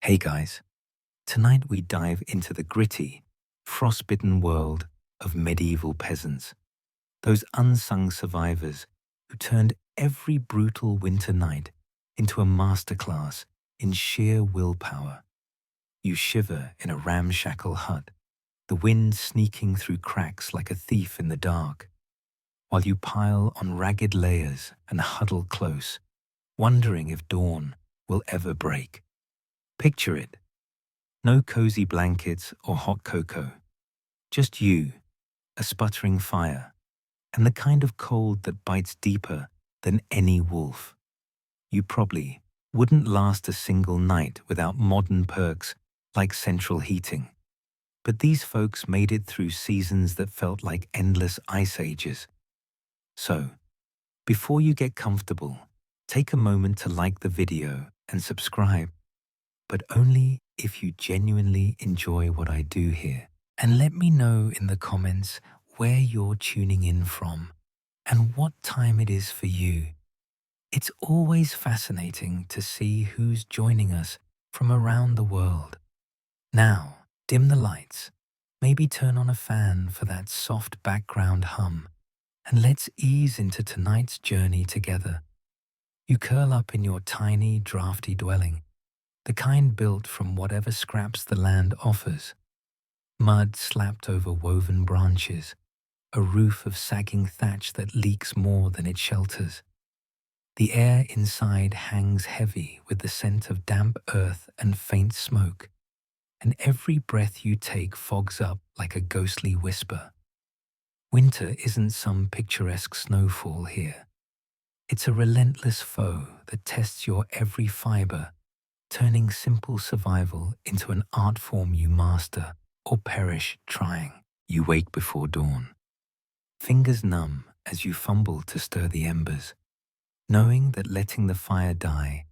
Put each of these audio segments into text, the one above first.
Hey guys, tonight we dive into the gritty, frostbitten world of medieval peasants, those unsung survivors who turned every brutal winter night into a masterclass in sheer willpower. You shiver in a ramshackle hut, the wind sneaking through cracks like a thief in the dark, while you pile on ragged layers and huddle close, wondering if dawn will ever break. Picture it. No cozy blankets or hot cocoa. Just you, a sputtering fire, and the kind of cold that bites deeper than any wolf. You probably wouldn't last a single night without modern perks like central heating. But these folks made it through seasons that felt like endless ice ages. So, before you get comfortable, take a moment to like the video and subscribe, but only if you genuinely enjoy what I do here. And let me know in the comments where you're tuning in from and what time it is for you. It's always fascinating to see who's joining us from around the world. Now, dim the lights, maybe turn on a fan for that soft background hum, and let's ease into tonight's journey together. You curl up in your tiny, drafty dwelling, the kind built from whatever scraps the land offers. Mud slapped over woven branches, a roof of sagging thatch that leaks more than it shelters. The air inside hangs heavy with the scent of damp earth and faint smoke, and every breath you take fogs up like a ghostly whisper. Winter isn't some picturesque snowfall here. It's a relentless foe that tests your every fiber, turning simple survival into an art form you master or perish trying. You wake before dawn, fingers numb as you fumble to stir the embers, knowing that letting the fire die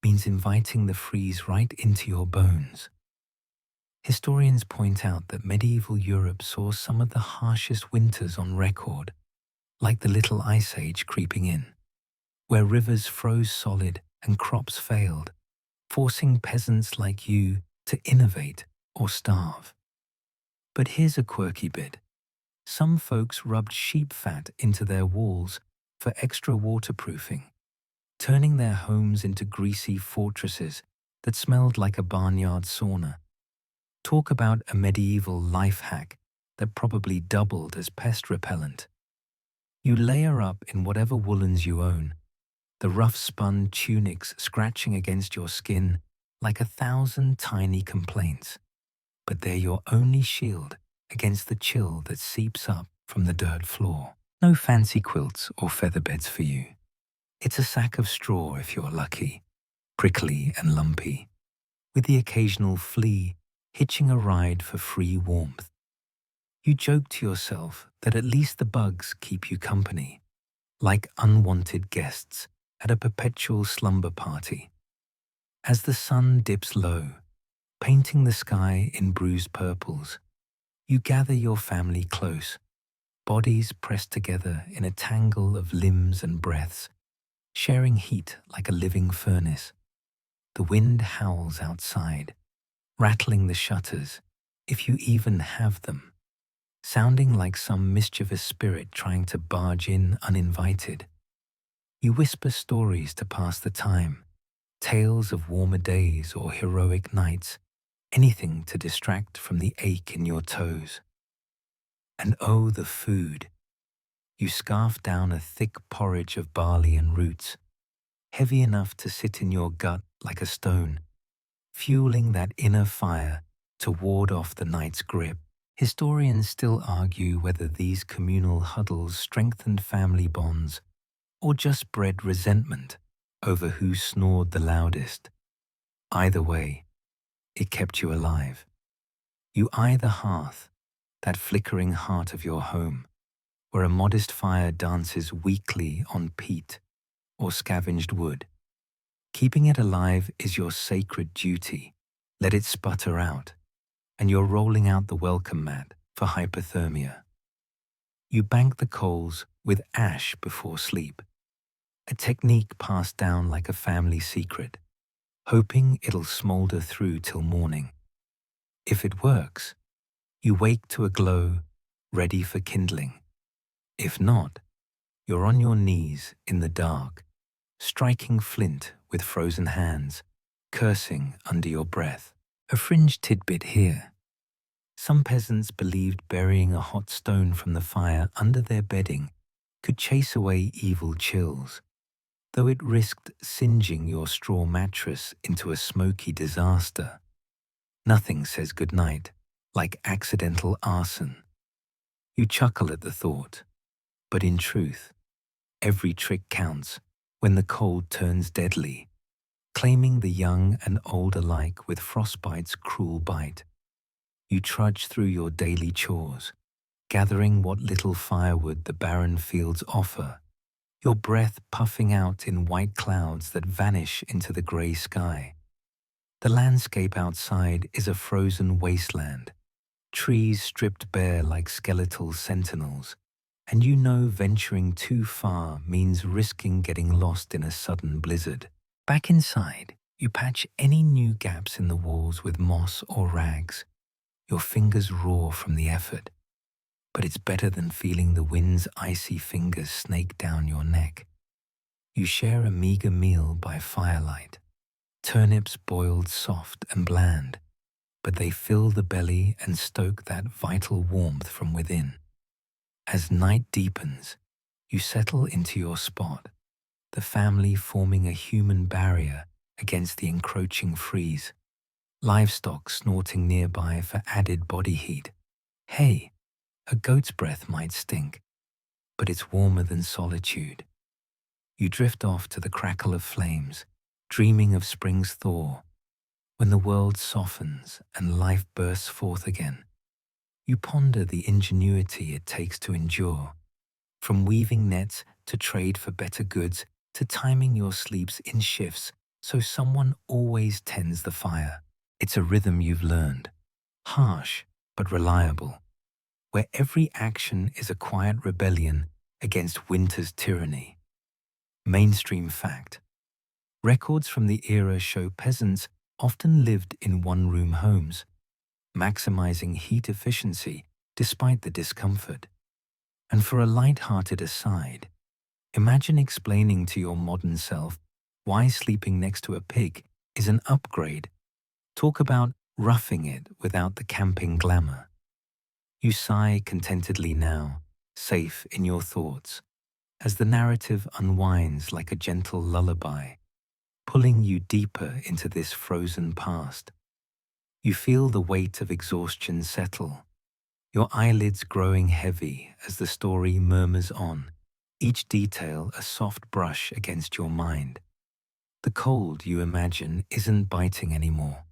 means inviting the freeze right into your bones. Historians point out that medieval Europe saw some of the harshest winters on record, like the Little Ice Age creeping in, where rivers froze solid and crops failed, forcing peasants like you to innovate or starve. But here's a quirky bit. Some folks rubbed sheep fat into their walls for extra waterproofing, turning their homes into greasy fortresses that smelled like a barnyard sauna. Talk about a medieval life hack that probably doubled as pest repellent. You layer up in whatever woolens you own, the rough-spun tunics scratching against your skin like 1,000 tiny complaints. But they're your only shield against the chill that seeps up from the dirt floor. No fancy quilts or feather beds for you. It's a sack of straw if you're lucky, prickly and lumpy, with the occasional flea hitching a ride for free warmth. You joke to yourself that at least the bugs keep you company, like unwanted guests at a perpetual slumber party. As the sun dips low, painting the sky in bruised purples, you gather your family close, bodies pressed together in a tangle of limbs and breaths, sharing heat like a living furnace. The wind howls outside, rattling the shutters, if you even have them, sounding like some mischievous spirit trying to barge in uninvited. You whisper stories to pass the time, tales of warmer days or heroic nights, anything to distract from the ache in your toes. And oh, the food. You scarf down a thick porridge of barley and roots, heavy enough to sit in your gut like a stone, fueling that inner fire to ward off the night's grip. Historians still argue whether these communal huddles strengthened family bonds or just bred resentment over who snored the loudest. Either way, it kept you alive. You eye the hearth, that flickering heart of your home, where a modest fire dances weakly on peat or scavenged wood. Keeping it alive is your sacred duty. Let it sputter out, and you're rolling out the welcome mat for hypothermia. You bank the coals with ash before sleep, a technique passed down like a family secret, hoping it'll smolder through till morning. If it works, you wake to a glow, ready for kindling. If not, you're on your knees in the dark, striking flint with frozen hands, cursing under your breath. A fringe tidbit here. Some peasants believed burying a hot stone from the fire under their bedding could chase away evil chills, though it risked singeing your straw mattress into a smoky disaster. Nothing says goodnight like accidental arson. You chuckle at the thought, but in truth, every trick counts when the cold turns deadly, claiming the young and old alike with frostbite's cruel bite. You trudge through your daily chores, gathering what little firewood the barren fields offer, your breath puffing out in white clouds that vanish into the grey sky. The landscape outside is a frozen wasteland, trees stripped bare like skeletal sentinels, and you know venturing too far means risking getting lost in a sudden blizzard. Back inside, you patch any new gaps in the walls with moss or rags. Your fingers raw from the effort, but it's better than feeling the wind's icy fingers snake down your neck. You share a meager meal by firelight, turnips boiled soft and bland, but they fill the belly and stoke that vital warmth from within. As night deepens, you settle into your spot, the family forming a human barrier against the encroaching freeze, livestock snorting nearby for added body heat. Hey, a goat's breath might stink, but it's warmer than solitude. You drift off to the crackle of flames, dreaming of spring's thaw, when the world softens and life bursts forth again. You ponder the ingenuity it takes to endure, from weaving nets to trade for better goods to timing your sleeps in shifts so someone always tends the fire. It's a rhythm you've learned, harsh but reliable, where every action is a quiet rebellion against winter's tyranny. Mainstream fact. Records from the era show peasants often lived in one-room homes, maximizing heat efficiency despite the discomfort. And for a light-hearted aside, imagine explaining to your modern self why sleeping next to a pig is an upgrade. Talk about roughing it without the camping glamour. You sigh contentedly now, safe in your thoughts, as the narrative unwinds like a gentle lullaby, pulling you deeper into this frozen past. You feel the weight of exhaustion settle, your eyelids growing heavy as the story murmurs on, each detail a soft brush against your mind. The cold you imagine isn't biting anymore.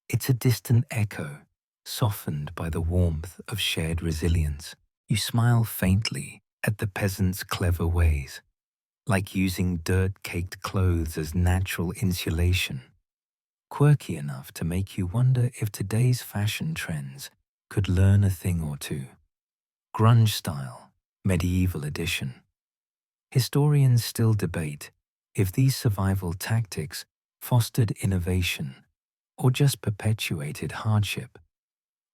It's a distant echo, softened by the warmth of shared resilience. You smile faintly at the peasants' clever ways, like using dirt-caked clothes as natural insulation, quirky enough to make you wonder if today's fashion trends could learn a thing or two. Grunge style, medieval edition. Historians still debate if these survival tactics fostered innovation or just perpetuated hardship.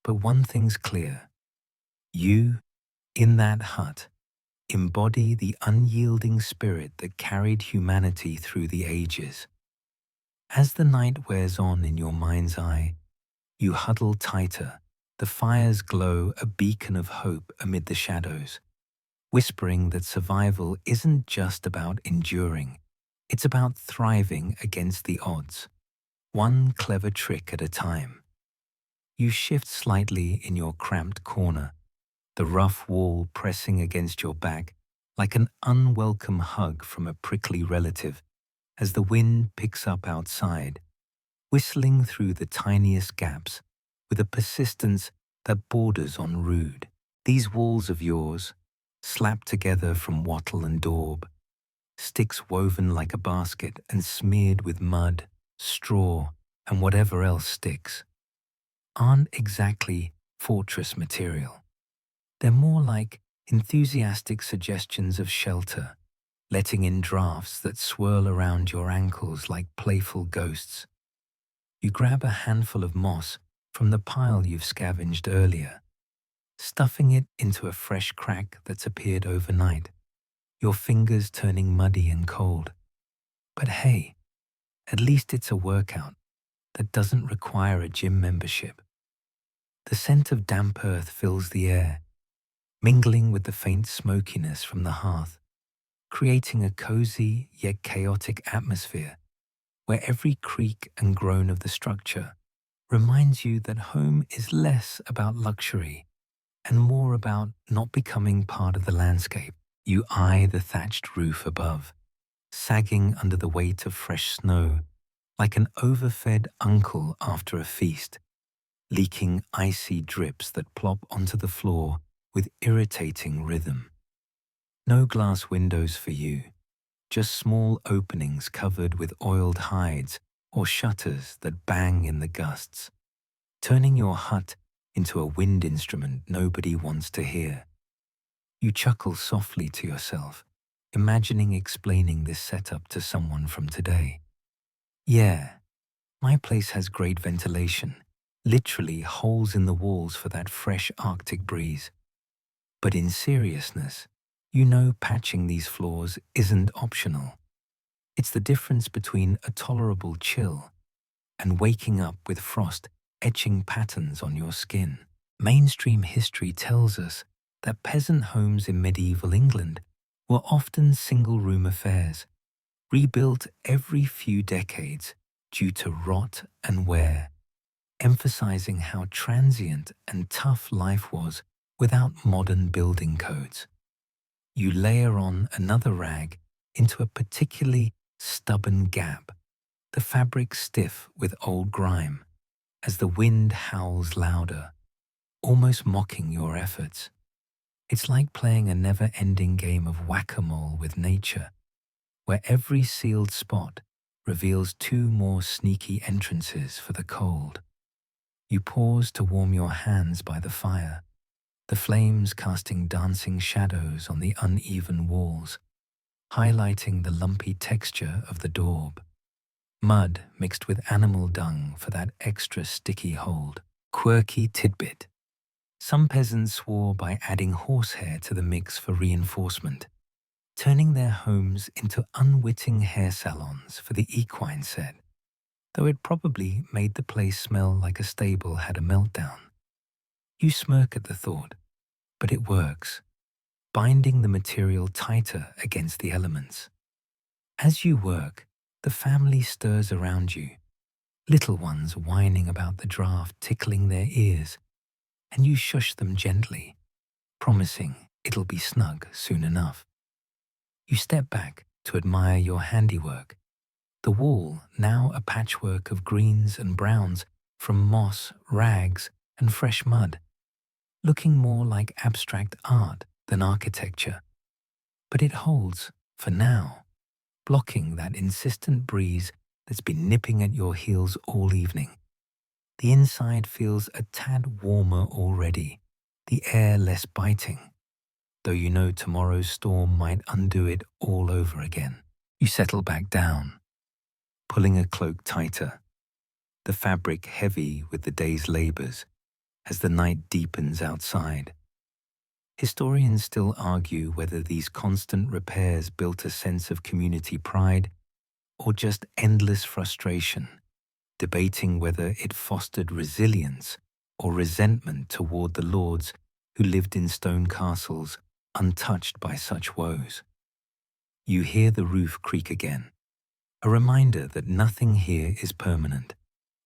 But one thing's clear. You, in that hut, embody the unyielding spirit that carried humanity through the ages. As the night wears on in your mind's eye, you huddle tighter, the fire's glow a beacon of hope amid the shadows, whispering that survival isn't just about enduring, it's about thriving against the odds, one clever trick at a time. You shift slightly in your cramped corner, the rough wall pressing against your back like an unwelcome hug from a prickly relative as the wind picks up outside, whistling through the tiniest gaps with a persistence that borders on rude. These walls of yours, slapped together from wattle and daub, sticks woven like a basket and smeared with mud, straw, and whatever else sticks, aren't exactly fortress material. They're more like enthusiastic suggestions of shelter, letting in drafts that swirl around your ankles like playful ghosts. You grab a handful of moss from the pile you've scavenged earlier, stuffing it into a fresh crack that's appeared overnight, your fingers turning muddy and cold. But hey, at least it's a workout that doesn't require a gym membership. The scent of damp earth fills the air, mingling with the faint smokiness from the hearth, creating a cozy yet chaotic atmosphere where every creak and groan of the structure reminds you that home is less about luxury and more about not becoming part of the landscape. You eye the thatched roof above, sagging under the weight of fresh snow, like an overfed uncle after a feast, leaking icy drips that plop onto the floor with irritating rhythm. No glass windows for you, just small openings covered with oiled hides or shutters that bang in the gusts, turning your hut into a wind instrument nobody wants to hear. You chuckle softly to yourself, imagining explaining this setup to someone from today. Yeah, my place has great ventilation, literally holes in the walls for that fresh Arctic breeze. But in seriousness, you know patching these floors isn't optional. It's the difference between a tolerable chill and waking up with frost etching patterns on your skin. Mainstream history tells us that peasant homes in medieval England were often single-room affairs, rebuilt every few decades due to rot and wear, emphasizing how transient and tough life was without modern building codes. You layer on another rag into a particularly stubborn gap, the fabric stiff with old grime, as the wind howls louder, almost mocking your efforts. It's like playing a never-ending game of whack-a-mole with nature, where every sealed spot reveals two more sneaky entrances for the cold. You pause to warm your hands by the fire, the flames casting dancing shadows on the uneven walls, highlighting the lumpy texture of the daub. Mud mixed with animal dung for that extra sticky hold. Quirky tidbit. Some peasants swore by adding horsehair to the mix for reinforcement, turning their homes into unwitting hair salons for the equine set, though it probably made the place smell like a stable had a meltdown. You smirk at the thought, but it works, binding the material tighter against the elements. As you work, the family stirs around you, little ones whining about the draft tickling their ears, and you shush them gently, promising it'll be snug soon enough. You step back to admire your handiwork, the wall now a patchwork of greens and browns from moss, rags, and fresh mud, looking more like abstract art than architecture. But it holds, for now, blocking that insistent breeze that's been nipping at your heels all evening. The inside feels a tad warmer already, the air less biting, though you know tomorrow's storm might undo it all over again. You settle back down, pulling a cloak tighter, the fabric heavy with the day's labors as the night deepens outside. Historians still argue whether these constant repairs built a sense of community pride or just endless frustration, debating whether it fostered resilience or resentment toward the lords who lived in stone castles untouched by such woes. You hear the roof creak again, a reminder that nothing here is permanent.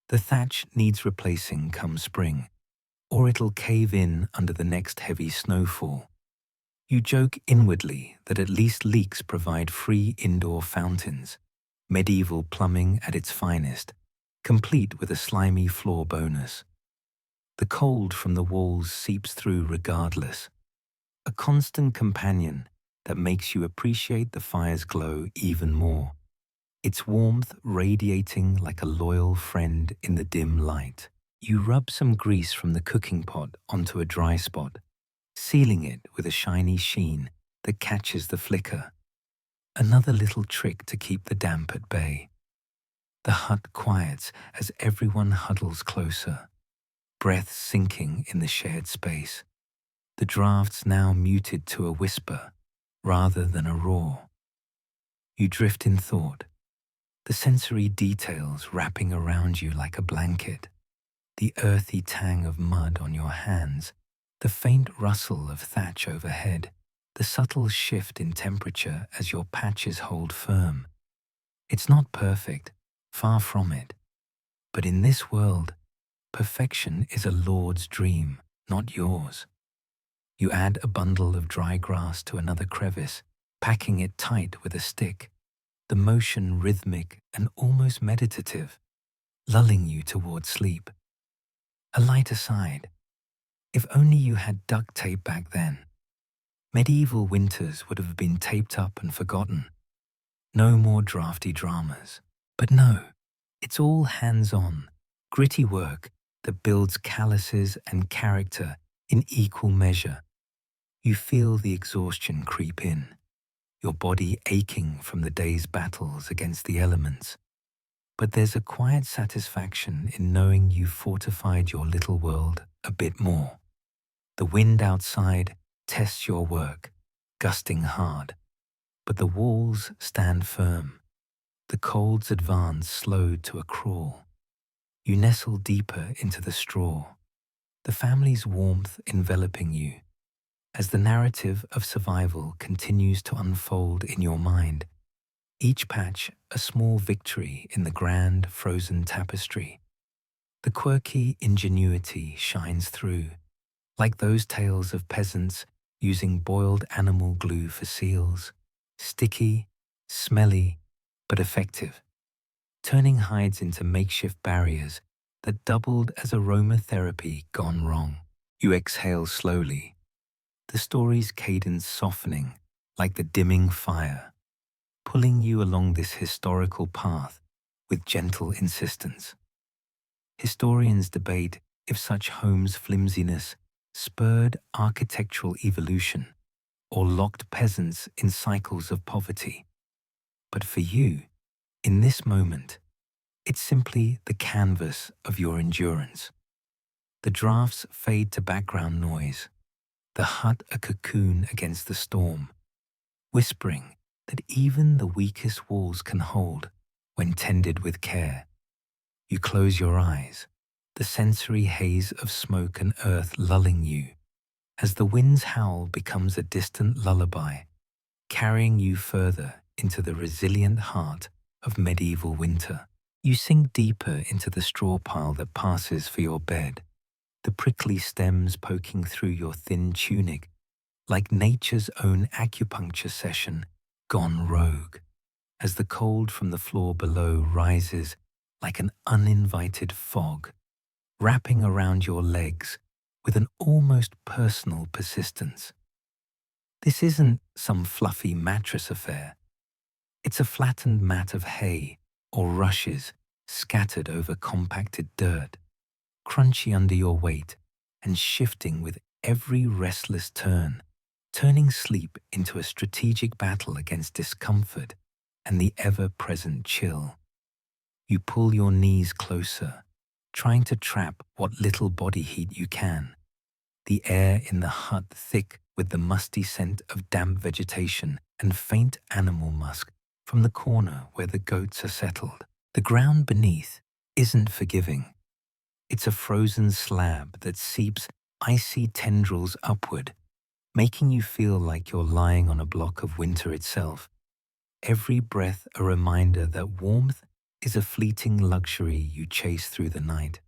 The thatch needs replacing come spring, or it'll cave in under the next heavy snowfall. You joke inwardly that at least leaks provide free indoor fountains, medieval plumbing at its finest, complete with a slimy floor bonus. The cold from the walls seeps through regardless, a constant companion that makes you appreciate the fire's glow even more, its warmth radiating like a loyal friend in the dim light. You rub some grease from the cooking pot onto a dry spot, sealing it with a shiny sheen that catches the flicker. Another little trick to keep the damp at bay. The hut quiets as everyone huddles closer, breath sinking in the shared space. The drafts now muted to a whisper rather than a roar. You drift in thought, the sensory details wrapping around you like a blanket, the earthy tang of mud on your hands, the faint rustle of thatch overhead, the subtle shift in temperature as your patches hold firm. It's not perfect, far from it. But in this world, perfection is a lord's dream, not yours. You add a bundle of dry grass to another crevice, packing it tight with a stick, the motion rhythmic and almost meditative, lulling you toward sleep. A light aside, if only you had duct tape back then. Medieval winters would have been taped up and forgotten. No more drafty dramas. But no, it's all hands-on, gritty work that builds calluses and character in equal measure. You feel the exhaustion creep in, your body aching from the day's battles against the elements. But there's a quiet satisfaction in knowing you've fortified your little world a bit more. The wind outside tests your work, gusting hard, but the walls stand firm. The colds advance slowed to a crawl. You nestle deeper into the straw, the family's warmth enveloping you, as the narrative of survival continues to unfold in your mind, each patch a small victory in the grand frozen tapestry. The quirky ingenuity shines through, like those tales of peasants using boiled animal glue for seals, sticky, smelly, but effective, turning hides into makeshift barriers that doubled as aromatherapy gone wrong. You exhale slowly, the story's cadence softening like the dimming fire, pulling you along this historical path with gentle insistence. Historians debate if such homes' flimsiness spurred architectural evolution or locked peasants in cycles of poverty. But for you, in this moment, it's simply the canvas of your endurance. The drafts fade to background noise, the hut a cocoon against the storm, whispering that even the weakest walls can hold when tended with care. You close your eyes, the sensory haze of smoke and earth lulling you, as the wind's howl becomes a distant lullaby, carrying you further into the resilient heart of medieval winter. You sink deeper into the straw pile that passes for your bed, the prickly stems poking through your thin tunic, like nature's own acupuncture session gone rogue, as the cold from the floor below rises like an uninvited fog, wrapping around your legs with an almost personal persistence. This isn't some fluffy mattress affair. It's a flattened mat of hay or rushes scattered over compacted dirt, crunchy under your weight and shifting with every restless turn, turning sleep into a strategic battle against discomfort and the ever-present chill. You pull your knees closer, trying to trap what little body heat you can, the air in the hut thick with the musty scent of damp vegetation and faint animal musk from the corner where the goats are settled. The ground beneath isn't forgiving. It's a frozen slab that seeps icy tendrils upward, making you feel like you're lying on a block of winter itself. Every breath a reminder that warmth is a fleeting luxury you chase through the night.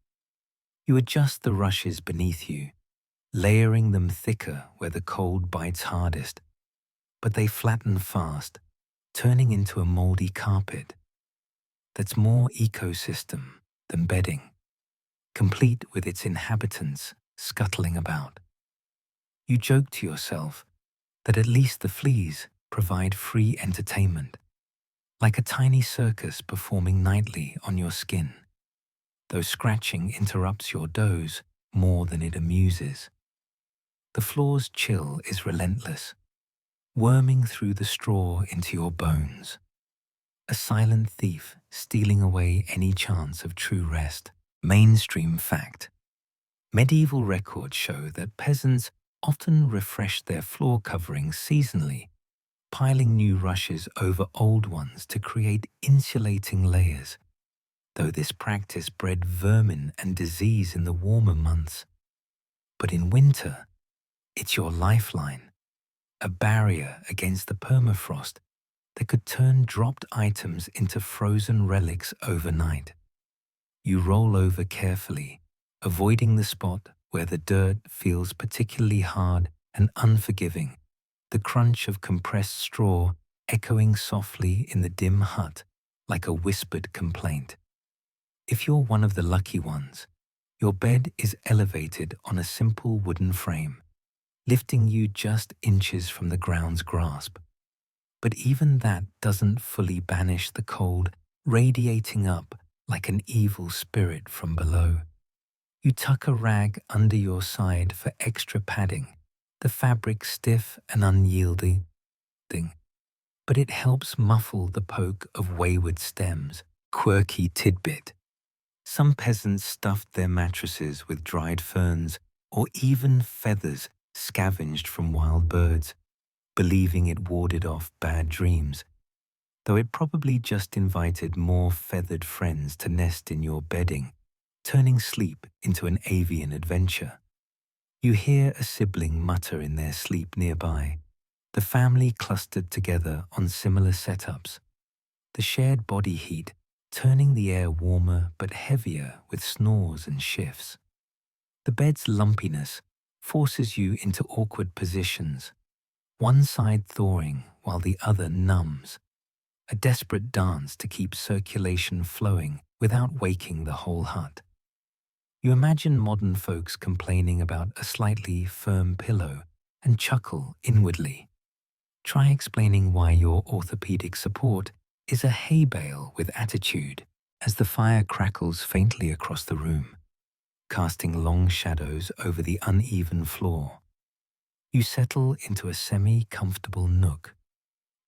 You adjust the rushes beneath you, layering them thicker where the cold bites hardest, but they flatten fast, turning into a moldy carpet that's more ecosystem than bedding, complete with its inhabitants scuttling about. You joke to yourself that at least the fleas provide free entertainment, like a tiny circus performing nightly on your skin, though scratching interrupts your doze more than it amuses. The floor's chill is relentless, worming through the straw into your bones, a silent thief stealing away any chance of true rest. Mainstream fact. Medieval records show that peasants often refreshed their floor coverings seasonally, piling new rushes over old ones to create insulating layers, though this practice bred vermin and disease in the warmer months. But in winter, it's your lifeline, a barrier against the permafrost that could turn dropped items into frozen relics overnight. You roll over carefully, avoiding the spot where the dirt feels particularly hard and unforgiving, the crunch of compressed straw echoing softly in the dim hut like a whispered complaint. If you're one of the lucky ones, your bed is elevated on a simple wooden frame, lifting you just inches from the ground's grasp. But even that doesn't fully banish the cold, radiating up like an evil spirit from below. You tuck a rag under your side for extra padding, the fabric stiff and unyielding, but it helps muffle the poke of wayward stems. Quirky tidbit. Some peasants stuffed their mattresses with dried ferns or even feathers scavenged from wild birds, believing it warded off bad dreams, though it probably just invited more feathered friends to nest in your bedding, turning sleep into an avian adventure. You hear a sibling mutter in their sleep nearby, the family clustered together on similar setups, the shared body heat turning the air warmer but heavier with snores and shifts. The bed's lumpiness forces you into awkward positions, one side thawing while the other numbs, a desperate dance to keep circulation flowing without waking the whole hut. You imagine modern folks complaining about a slightly firm pillow and chuckle inwardly. Try explaining why your orthopedic support is a hay bale with attitude as the fire crackles faintly across the room, casting long shadows over the uneven floor. You settle into a semi-comfortable nook,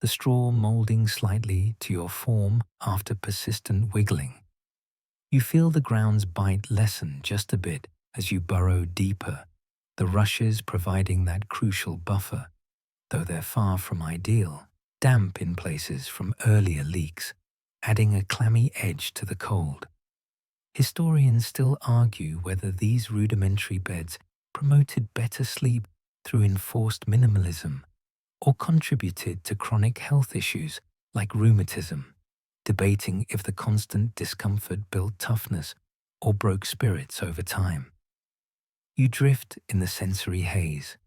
the straw molding slightly to your form after persistent wiggling. You feel the ground's bite lessen just a bit as you burrow deeper, the rushes providing that crucial buffer, though they're far from ideal, damp in places from earlier leaks, adding a clammy edge to the cold. Historians still argue whether these rudimentary beds promoted better sleep through enforced minimalism or contributed to chronic health issues like rheumatism, debating if the constant discomfort built toughness or broke spirits over time. You drift in the sensory haze,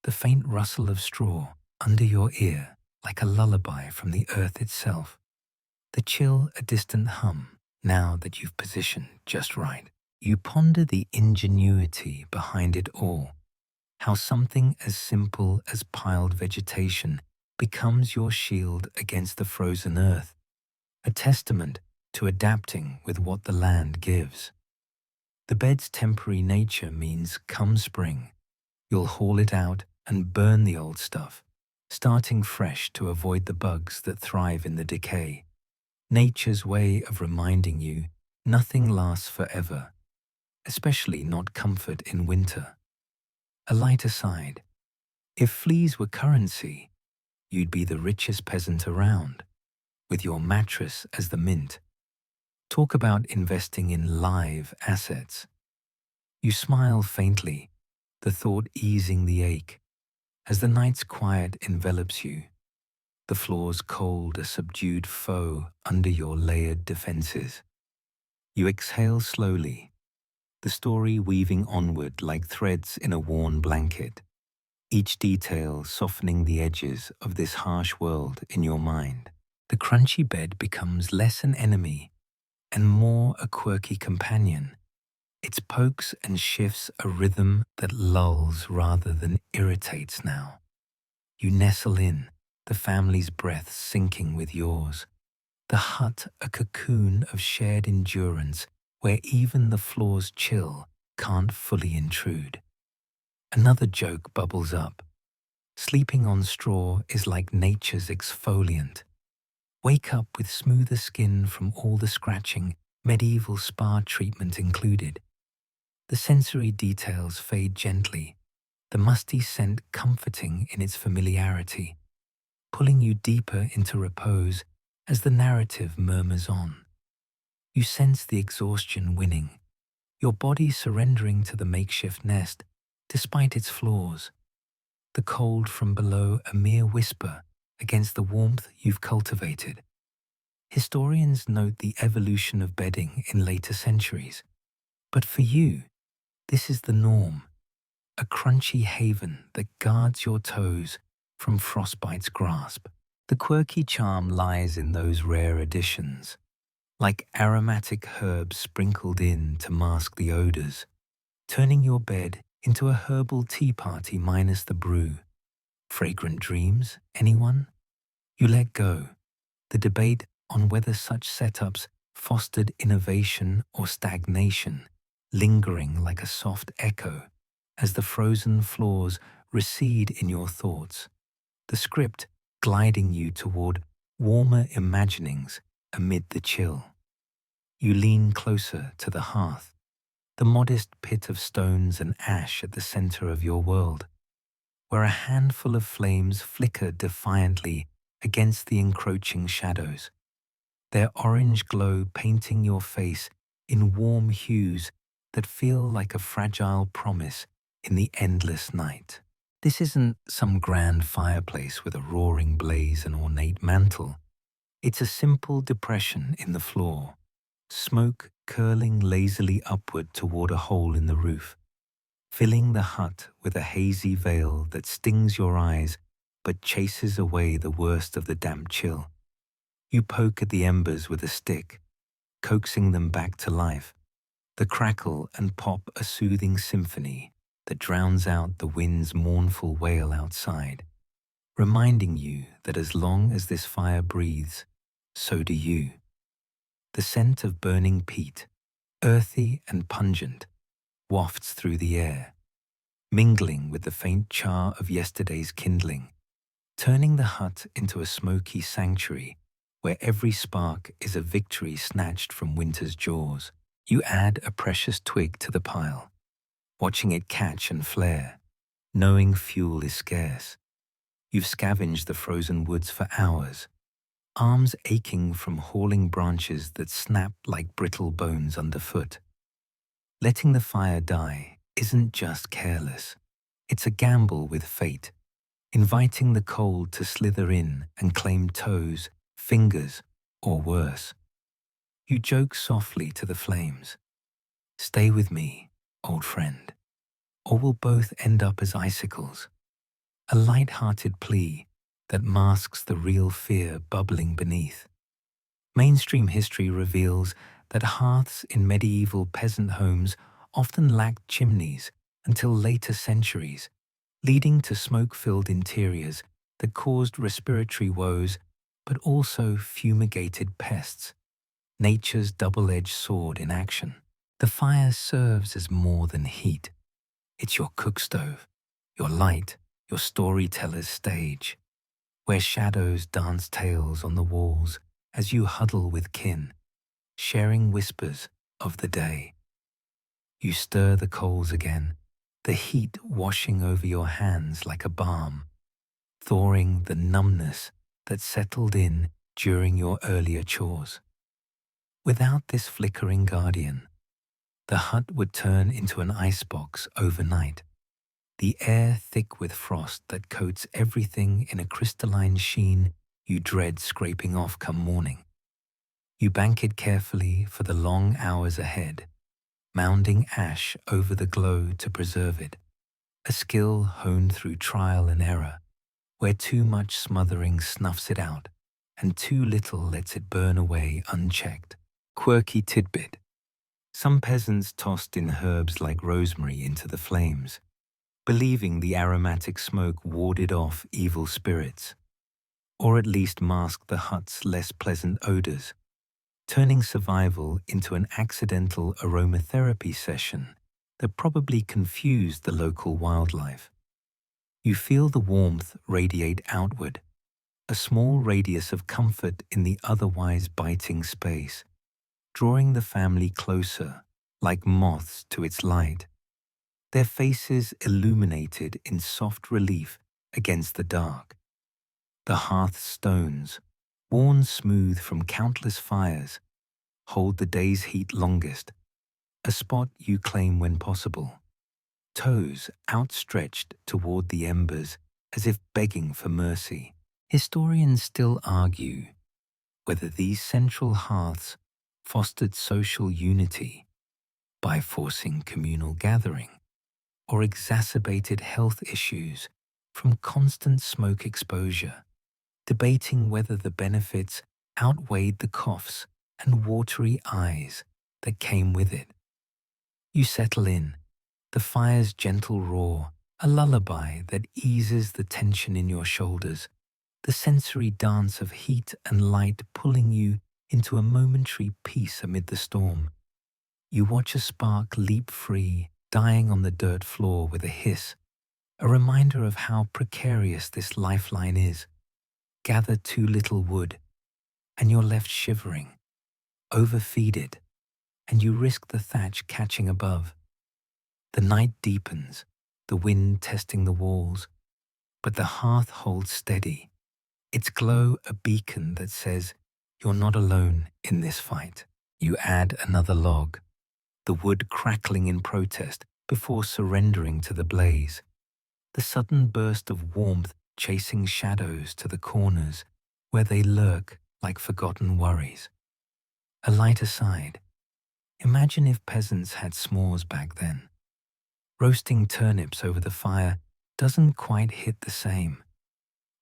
the faint rustle of straw under your ear like a lullaby from the earth itself, the chill a distant hum now that you've positioned just right. You ponder the ingenuity behind it all, how something as simple as piled vegetation becomes your shield against the frozen earth, a testament to adapting with what the land gives. The bed's temporary nature means come spring, you'll haul it out and burn the old stuff, starting fresh to avoid the bugs that thrive in the decay. Nature's way of reminding you nothing lasts forever, especially not comfort in winter. A light aside, if fleas were currency, you'd be the richest peasant around, with your mattress as the mint. Talk about investing in live assets. You smile faintly, the thought easing the ache, as the night's quiet envelops you, the floor's cold a subdued foe under your layered defenses. You exhale slowly, the story weaving onward like threads in a worn blanket, each detail softening the edges of this harsh world in your mind. The crunchy bed becomes less an enemy and more a quirky companion. Its pokes and shifts a rhythm that lulls rather than irritates now. You nestle in, the family's breath syncing with yours, the hut a cocoon of shared endurance where even the floor's chill can't fully intrude. Another joke bubbles up. Sleeping on straw is like nature's exfoliant. Wake up with smoother skin from all the scratching, medieval spa treatment included. The sensory details fade gently, the musty scent comforting in its familiarity, pulling you deeper into repose as the narrative murmurs on. You sense the exhaustion winning, your body surrendering to the makeshift nest despite its flaws, the cold from below a mere whisper against the warmth you've cultivated. Historians note the evolution of bedding in later centuries, but for you, this is the norm, a crunchy haven that guards your toes from frostbite's grasp. The quirky charm lies in those rare additions, like aromatic herbs sprinkled in to mask the odors, turning your bed into a herbal tea party minus the brew. Fragrant dreams, anyone? You let go. The debate on whether such setups fostered innovation or stagnation, lingering like a soft echo as the frozen floors recede in your thoughts. The script gliding you toward warmer imaginings amid the chill. You lean closer to the hearth, the modest pit of stones and ash at the center of your world, where a handful of flames flicker defiantly against the encroaching shadows, their orange glow painting your face in warm hues that feel like a fragile promise in the endless night. This isn't some grand fireplace with a roaring blaze and ornate mantle. It's a simple depression in the floor, smoke curling lazily upward toward a hole in the roof, filling the hut with a hazy veil that stings your eyes but chases away the worst of the damp chill. You poke at the embers with a stick, coaxing them back to life. The crackle and pop a soothing symphony that drowns out the wind's mournful wail outside, reminding you that as long as this fire breathes, so do you. The scent of burning peat, earthy and pungent, wafts through the air, mingling with the faint char of yesterday's kindling, turning the hut into a smoky sanctuary where every spark is a victory snatched from winter's jaws. You add a precious twig to the pile, watching it catch and flare, knowing fuel is scarce. You've scavenged the frozen woods for hours, arms aching from hauling branches that snap like brittle bones underfoot. Letting the fire die isn't just careless. It's a gamble with fate, inviting the cold to slither in and claim toes, fingers, or worse. You joke softly to the flames. Stay with me, old friend, or we'll both end up as icicles. A light-hearted plea that masks the real fear bubbling beneath. Mainstream history reveals that hearths in medieval peasant homes often lacked chimneys until later centuries, leading to smoke-filled interiors that caused respiratory woes but also fumigated pests, nature's double-edged sword in action. The fire serves as more than heat. It's your cookstove, your light, your storyteller's stage, where shadows dance tales on the walls as you huddle with kin, sharing whispers of the day. You stir the coals again, the heat washing over your hands like a balm, thawing the numbness that settled in during your earlier chores. Without this flickering guardian, the hut would turn into an icebox overnight, the air thick with frost that coats everything in a crystalline sheen you dread scraping off come morning. You bank it carefully for the long hours ahead, mounding ash over the glow to preserve it, a skill honed through trial and error, where too much smothering snuffs it out and too little lets it burn away unchecked. Quirky tidbit. Some peasants tossed in herbs like rosemary into the flames, believing the aromatic smoke warded off evil spirits, or at least masked the hut's less pleasant odors, turning survival into an accidental aromatherapy session that probably confused the local wildlife. You feel the warmth radiate outward, a small radius of comfort in the otherwise biting space, drawing the family closer, like moths to its light, their faces illuminated in soft relief against the dark. The hearth stones, worn smooth from countless fires, hold the day's heat longest, a spot you claim when possible, toes outstretched toward the embers as if begging for mercy. Historians still argue whether these central hearths fostered social unity by forcing communal gathering or exacerbated health issues from constant smoke exposure, debating whether the benefits outweighed the coughs and watery eyes that came with it. You settle in, the fire's gentle roar, a lullaby that eases the tension in your shoulders, the sensory dance of heat and light pulling you into a momentary peace amid the storm. You watch a spark leap free, dying on the dirt floor with a hiss, a reminder of how precarious this lifeline is. Gather too little wood, and you're left shivering. Overfeed it, and you risk the thatch catching above. The night deepens, the wind testing the walls, but the hearth holds steady, its glow a beacon that says you're not alone in this fight. You add another log, the wood crackling in protest before surrendering to the blaze. The sudden burst of warmth chasing shadows to the corners where they lurk like forgotten worries. A light aside, imagine if peasants had s'mores back then. Roasting turnips over the fire doesn't quite hit the same,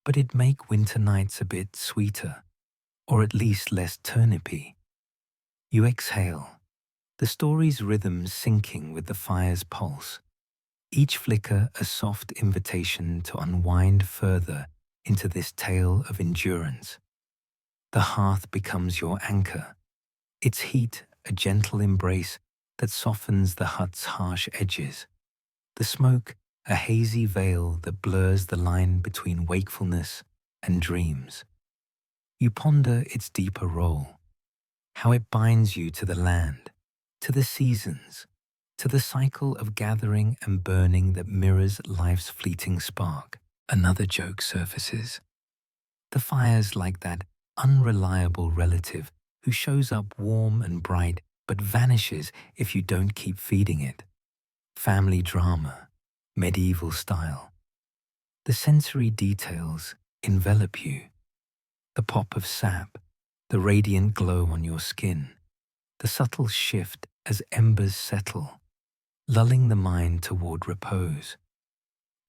but it'd make winter nights a bit sweeter, or at least less turnipy. You exhale, the story's rhythm syncing with the fire's pulse, each flicker a soft invitation to unwind further into this tale of endurance. The hearth becomes your anchor, its heat a gentle embrace that softens the hut's harsh edges, the smoke a hazy veil that blurs the line between wakefulness and dreams. You ponder its deeper role, how it binds you to the land, to the seasons, to the cycle of gathering and burning that mirrors life's fleeting spark. Another joke surfaces. The fire's like that unreliable relative who shows up warm and bright but vanishes if you don't keep feeding it. Family drama, medieval style. The sensory details envelop you. The pop of sap, the radiant glow on your skin, the subtle shift as embers settle, lulling the mind toward repose.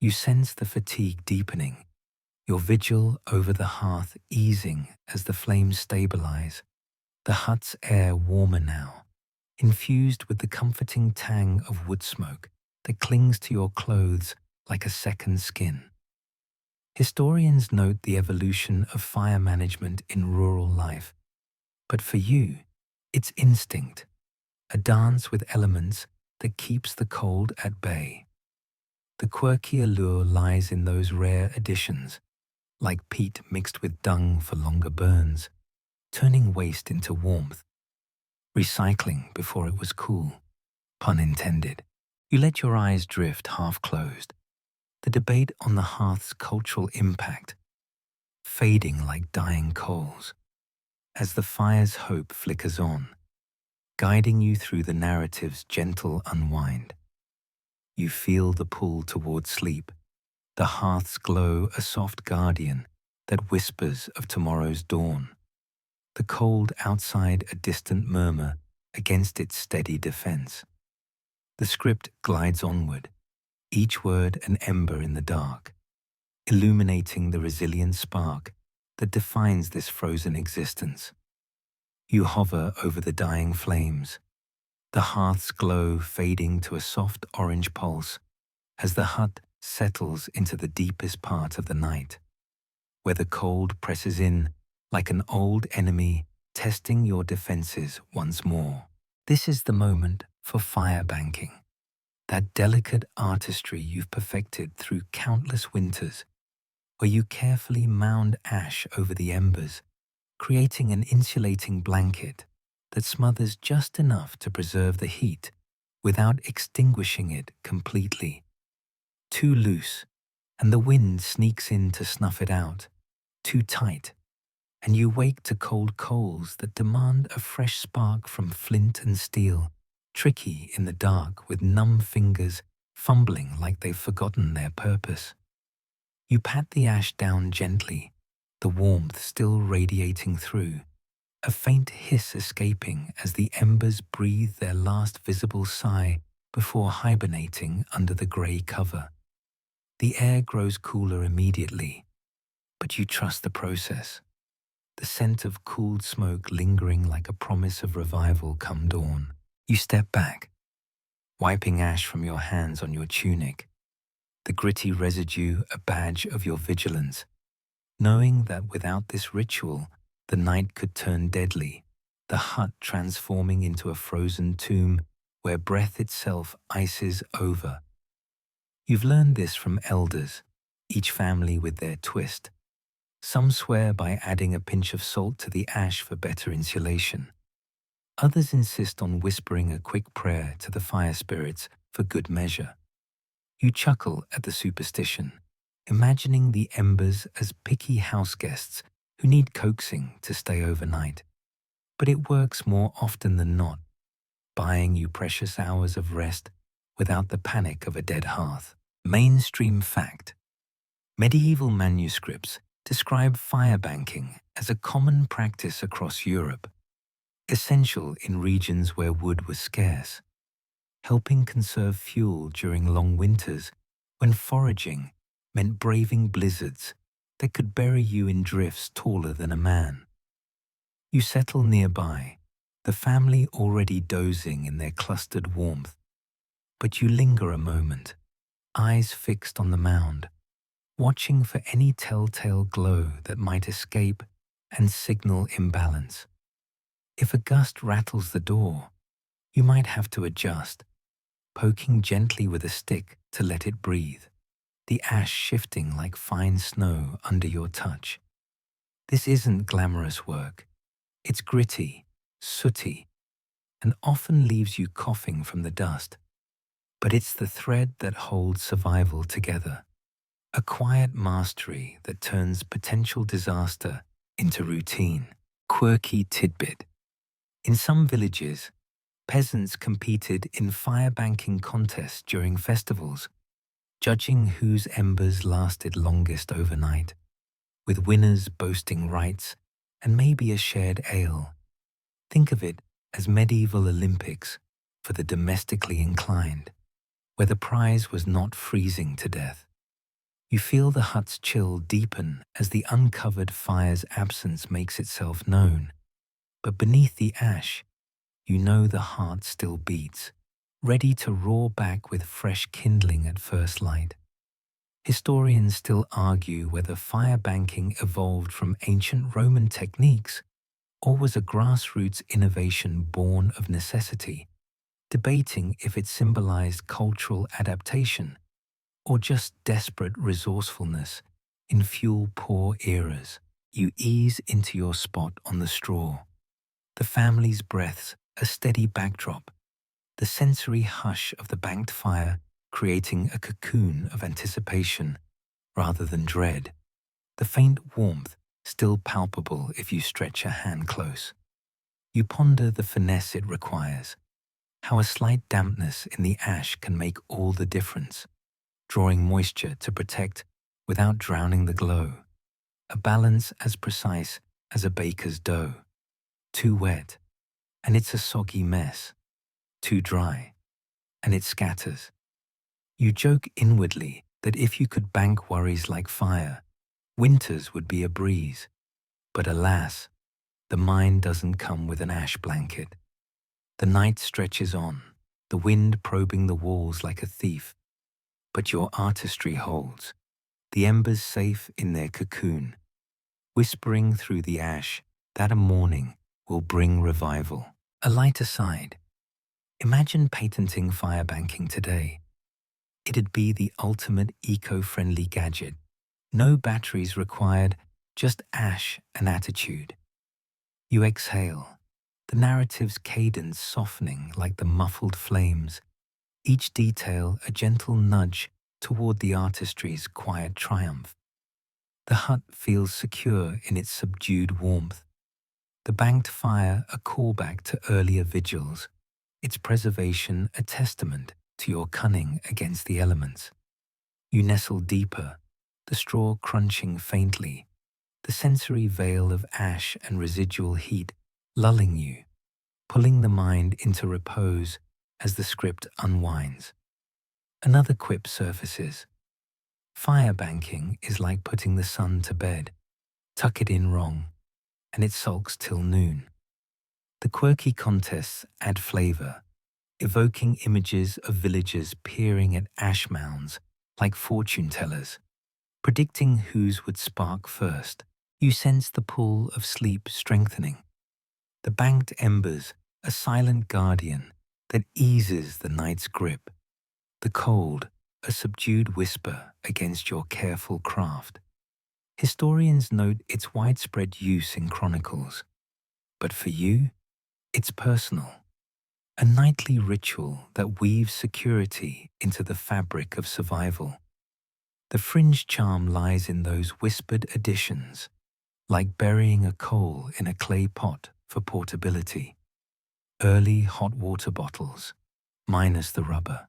You sense the fatigue deepening, your vigil over the hearth easing as the flames stabilize, the hut's air warmer now, infused with the comforting tang of wood smoke that clings to your clothes like a second skin. Historians note the evolution of fire management in rural life, but for you, it's instinct, a dance with elements that keeps the cold at bay. The quirky allure lies in those rare additions, like peat mixed with dung for longer burns, turning waste into warmth. Recycling before it was cool, pun intended. You let your eyes drift half closed. The debate on the hearth's cultural impact, fading like dying coals, as the fire's hope flickers on, guiding you through the narrative's gentle unwind. You feel the pull toward sleep, the hearth's glow a soft guardian that whispers of tomorrow's dawn, the cold outside a distant murmur against its steady defense. The script glides onward, each word an ember in the dark, illuminating the resilient spark that defines this frozen existence. You hover over the dying flames, the hearth's glow fading to a soft orange pulse as the hut settles into the deepest part of the night, where the cold presses in like an old enemy testing your defenses once more. This is the moment for fire banking, that delicate artistry you've perfected through countless winters. where you carefully mound ash over the embers, creating an insulating blanket that smothers just enough to preserve the heat without extinguishing it completely. Too loose, and the wind sneaks in to snuff it out. Too tight, and you wake to cold coals that demand a fresh spark from flint and steel, tricky in the dark with numb fingers fumbling like they've forgotten their purpose. You pat the ash down gently, the warmth still radiating through, a faint hiss escaping as the embers breathe their last visible sigh before hibernating under the grey cover. The air grows cooler immediately, but you trust the process. The scent of cooled smoke lingering like a promise of revival come dawn. You step back, wiping ash from your hands on your tunic, the gritty residue a badge of your vigilance, knowing that without this ritual, the night could turn deadly, the hut transforming into a frozen tomb where breath itself ices over. You've learned this from elders, each family with their twist. Some swear by adding a pinch of salt to the ash for better insulation. Others insist on whispering a quick prayer to the fire spirits for good measure. You chuckle at the superstition, imagining the embers as picky house guests who need coaxing to stay overnight. But it works more often than not, buying you precious hours of rest without the panic of a dead hearth. Mainstream fact: medieval manuscripts describe fire banking as a common practice across Europe, essential in regions where wood was scarce, helping conserve fuel during long winters when foraging meant braving blizzards that could bury you in drifts taller than a man. You settle nearby, the family already dozing in their clustered warmth, but you linger a moment, eyes fixed on the mound, watching for any telltale glow that might escape and signal imbalance. If a gust rattles the door, you might have to adjust, poking gently with a stick to let it breathe, the ash shifting like fine snow under your touch. This isn't glamorous work. It's gritty, sooty, and often leaves you coughing from the dust. But it's the thread that holds survival together, a quiet mastery that turns potential disaster into routine. Quirky tidbit: in some villages, peasants competed in fire banking contests during festivals, judging whose embers lasted longest overnight, with winners boasting rights and maybe a shared ale. Think of it as medieval Olympics for the domestically inclined, where the prize was not freezing to death. You feel the hut's chill deepen as the uncovered fire's absence makes itself known, but beneath the ash, you know the heart still beats, ready to roar back with fresh kindling at first light. Historians still argue whether fire banking evolved from ancient Roman techniques or was a grassroots innovation born of necessity, debating if it symbolized cultural adaptation or just desperate resourcefulness in fuel-poor eras. You ease into your spot on the straw, the family's breaths a steady backdrop, the sensory hush of the banked fire creating a cocoon of anticipation rather than dread, the faint warmth still palpable if you stretch a hand close. You ponder the finesse it requires, how a slight dampness in the ash can make all the difference, drawing moisture to protect without drowning the glow, a balance as precise as a baker's dough. Too wet, and it's a soggy mess. Too dry, and it scatters. You joke inwardly that if you could bank worries like fire, winters would be a breeze. But alas, the mind doesn't come with an ash blanket. The night stretches on, the wind probing the walls like a thief. But your artistry holds, the embers safe in their cocoon, whispering through the ash that a morning will bring revival. A light aside, imagine patenting fire banking today. It'd be the ultimate eco-friendly gadget, No batteries required, just ash and attitude. You exhale, the narrative's cadence softening like the muffled flames, each detail a gentle nudge toward the artistry's quiet triumph. The hut feels secure in its subdued warmth, the banked fire a callback to earlier vigils, its preservation a testament to your cunning against the elements. You nestle deeper, the straw crunching faintly, the sensory veil of ash and residual heat lulling you, pulling the mind into repose as the script unwinds. Another quip surfaces. Fire banking is like putting the sun to bed. Tuck it in wrong, and it sulks till noon. The quirky contests add flavor, evoking images of villagers peering at ash mounds like fortune tellers, predicting whose would spark first. You sense the pull of sleep strengthening. The banked embers, a silent guardian that eases the night's grip. The cold, a subdued whisper against your careful craft. Historians note its widespread use in chronicles. But for you, it's personal. A nightly ritual that weaves security into the fabric of survival. The fringe charm lies in those whispered additions, like burying a coal in a clay pot for portability. Early hot water bottles, minus the rubber.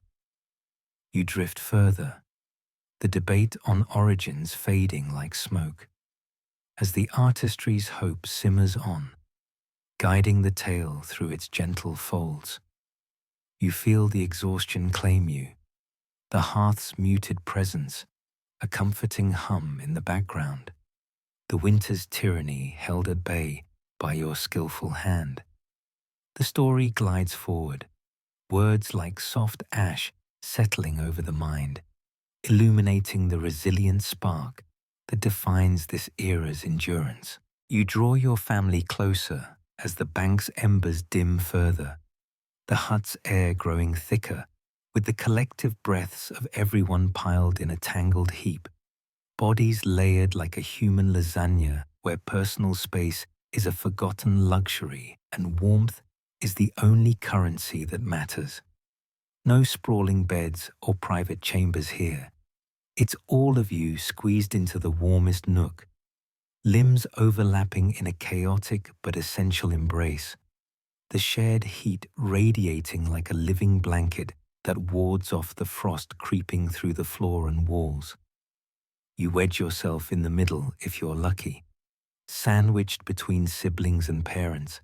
You drift further, the debate on origins fading like smoke, as the artistry's hope simmers on, guiding the tale through its gentle folds. You feel the exhaustion claim you, the hearth's muted presence, a comforting hum in the background, the winter's tyranny held at bay by your skillful hand. The story glides forward, words like soft ash settling over the mind, illuminating the resilient spark that defines this era's endurance. You draw your family closer as the bank's embers dim further, the hut's air growing thicker with the collective breaths of everyone piled in a tangled heap, bodies layered like a human lasagna where personal space is a forgotten luxury and warmth is the only currency that matters. No sprawling beds or private chambers here. It's all of you squeezed into the warmest nook, limbs overlapping in a chaotic but essential embrace, the shared heat radiating like a living blanket that wards off the frost creeping through the floor and walls. You wedge yourself in the middle if you're lucky, sandwiched between siblings and parents,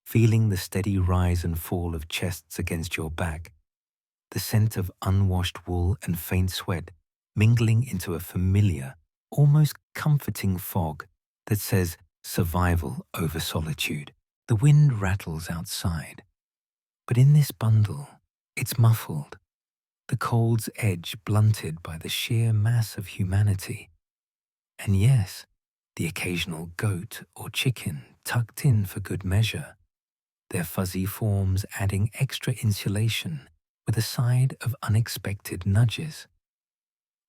feeling the steady rise and fall of chests against your back, the scent of unwashed wool and faint sweat mingling into a familiar, almost comforting fog that says survival over solitude. The wind rattles outside, but in this bundle, it's muffled, the cold's edge blunted by the sheer mass of humanity. And yes, the occasional goat or chicken tucked in for good measure, their fuzzy forms adding extra insulation with a side of unexpected nudges.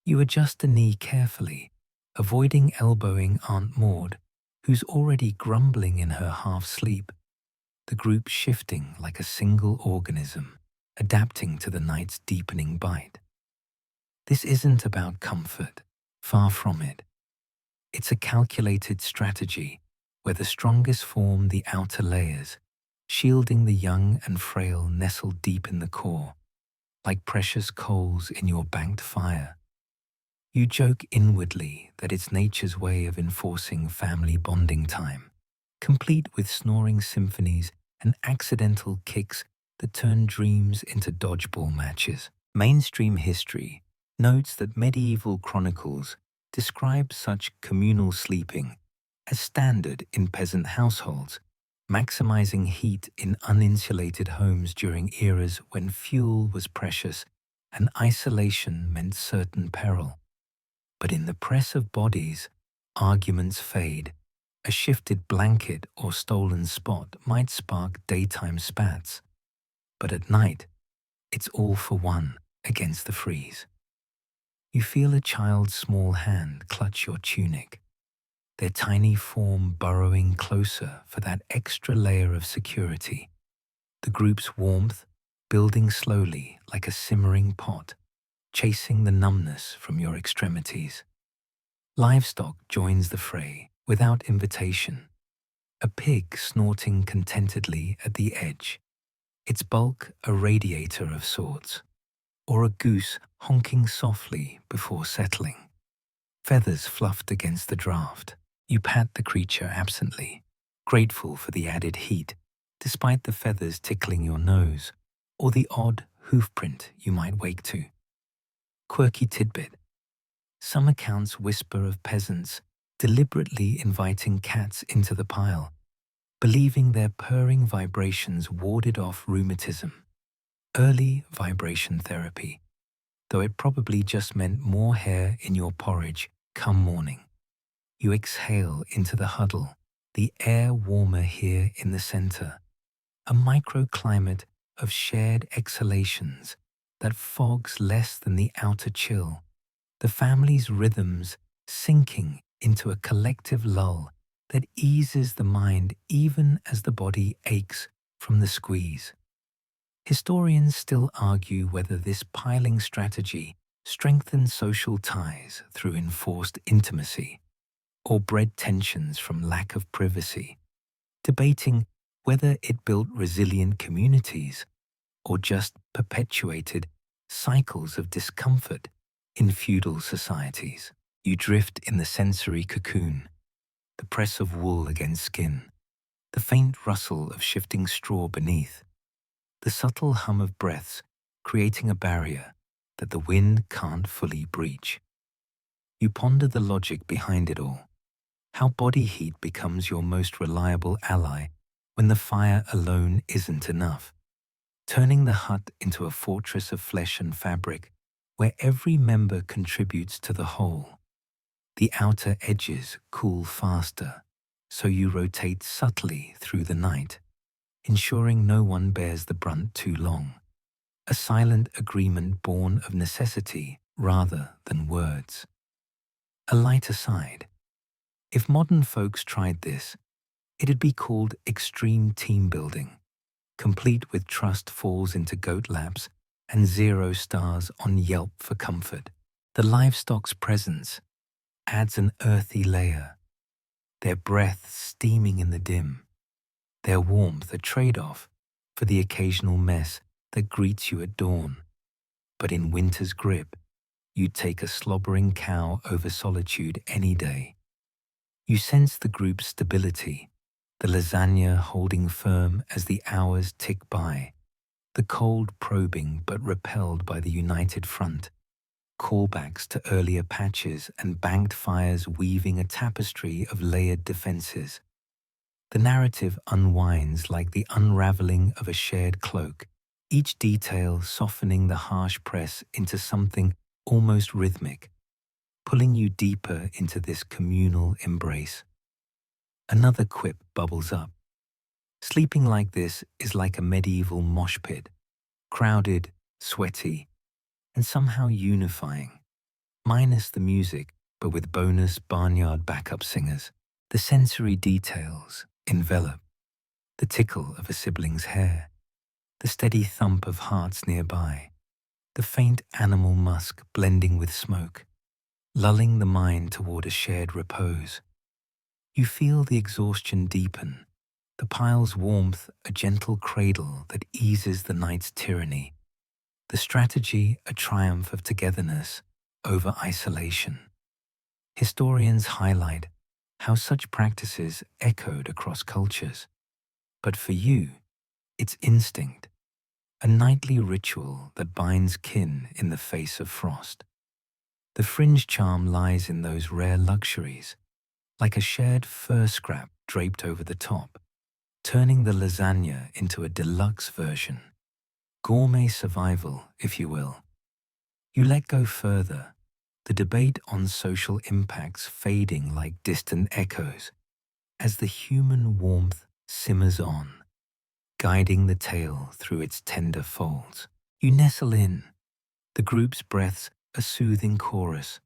You adjust a knee carefully, avoiding elbowing Aunt Maud, who's already grumbling in her half-sleep, the group shifting like a single organism, adapting to the night's deepening bite. This isn't about comfort, far from it. It's a calculated strategy where the strongest form the outer layers, shielding the young and frail nestled deep in the core, like precious coals in your banked fire. You joke inwardly that it's nature's way of enforcing family bonding time, complete with snoring symphonies and accidental kicks that turn dreams into dodgeball matches. Mainstream history notes that medieval chronicles describe such communal sleeping as standard in peasant households, maximizing heat in uninsulated homes during eras when fuel was precious and isolation meant certain peril. But in the press of bodies, arguments fade. A shifted blanket or stolen spot might spark daytime spats. But at night, it's all for one against the freeze. You feel a child's small hand clutch your tunic, their tiny form burrowing closer for that extra layer of security. The group's warmth building slowly like a simmering pot, chasing the numbness from your extremities. Livestock joins the fray without invitation, a pig snorting contentedly at the edge, its bulk a radiator of sorts, or a goose honking softly before settling. Feathers fluffed against the draft. You pat the creature absently, grateful for the added heat, despite the feathers tickling your nose, or the odd hoofprint you might wake to. Quirky tidbit. Some accounts whisper of peasants deliberately inviting cats into the pile, believing their purring vibrations warded off rheumatism. Early vibration therapy, though it probably just meant more hair in your porridge come morning. You exhale into the huddle, the air warmer here in the center, a microclimate of shared exhalations that fogs less than the outer chill, the family's rhythms sinking into a collective lull that eases the mind even as the body aches from the squeeze. Historians still argue whether this piling strategy strengthened social ties through enforced intimacy or bred tensions from lack of privacy, debating whether it built resilient communities or just perpetuated cycles of discomfort in feudal societies. You drift in the sensory cocoon, the press of wool against skin, the faint rustle of shifting straw beneath, the subtle hum of breaths creating a barrier that the wind can't fully breach. You ponder the logic behind it all, how body heat becomes your most reliable ally when the fire alone isn't enough, turning the hut into a fortress of flesh and fabric where every member contributes to the whole. The outer edges cool faster, so you rotate subtly through the night, ensuring no one bears the brunt too long. A silent agreement born of necessity rather than words. A light aside. If modern folks tried this, it'd be called extreme team building, complete with trust falls into goat laps and 0 stars on Yelp for comfort. The livestock's presence adds an earthy layer, their breath steaming in the dim, their warmth a trade-off for the occasional mess that greets you at dawn. But in winter's grip, you'd take a slobbering cow over solitude any day. You sense the group's stability, the lasagna holding firm as the hours tick by, the cold probing but repelled by the united front, callbacks to earlier patches and banked fires weaving a tapestry of layered defenses. The narrative unwinds like the unraveling of a shared cloak, each detail softening the harsh press into something almost rhythmic, pulling you deeper into this communal embrace. Another quip bubbles up. Sleeping like this is like a medieval mosh pit, crowded, sweaty, and somehow unifying, minus the music, but with bonus barnyard backup singers. The sensory details envelop, the tickle of a sibling's hair, the steady thump of hearts nearby, the faint animal musk blending with smoke, lulling the mind toward a shared repose. You feel the exhaustion deepen, the pile's warmth a gentle cradle that eases the night's tyranny, the strategy a triumph of togetherness over isolation. Historians highlight how such practices echoed across cultures. But for you, it's instinct, a nightly ritual that binds kin in the face of frost. The fringe charm lies in those rare luxuries, like a shared fur scrap draped over the top, turning the lasagna into a deluxe version. Gourmet survival, if you will. You let go further, the debate on social impacts fading like distant echoes, as the human warmth simmers on, guiding the tale through its tender folds. You nestle in, the group's breaths a soothing chorus,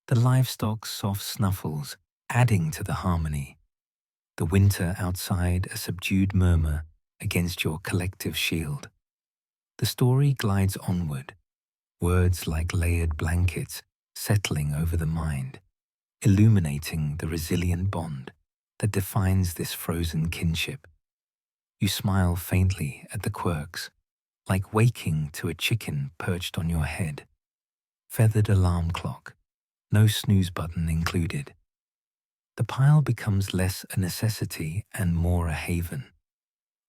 the livestock's soft snuffles adding to the harmony, the winter outside a subdued murmur against your collective shield. The story glides onward, words like layered blankets settling over the mind, illuminating the resilient bond that defines this frozen kinship. You smile faintly at the quirks, like waking to a chicken perched on your head. Feathered alarm clock, no snooze button included. The pile becomes less a necessity and more a haven.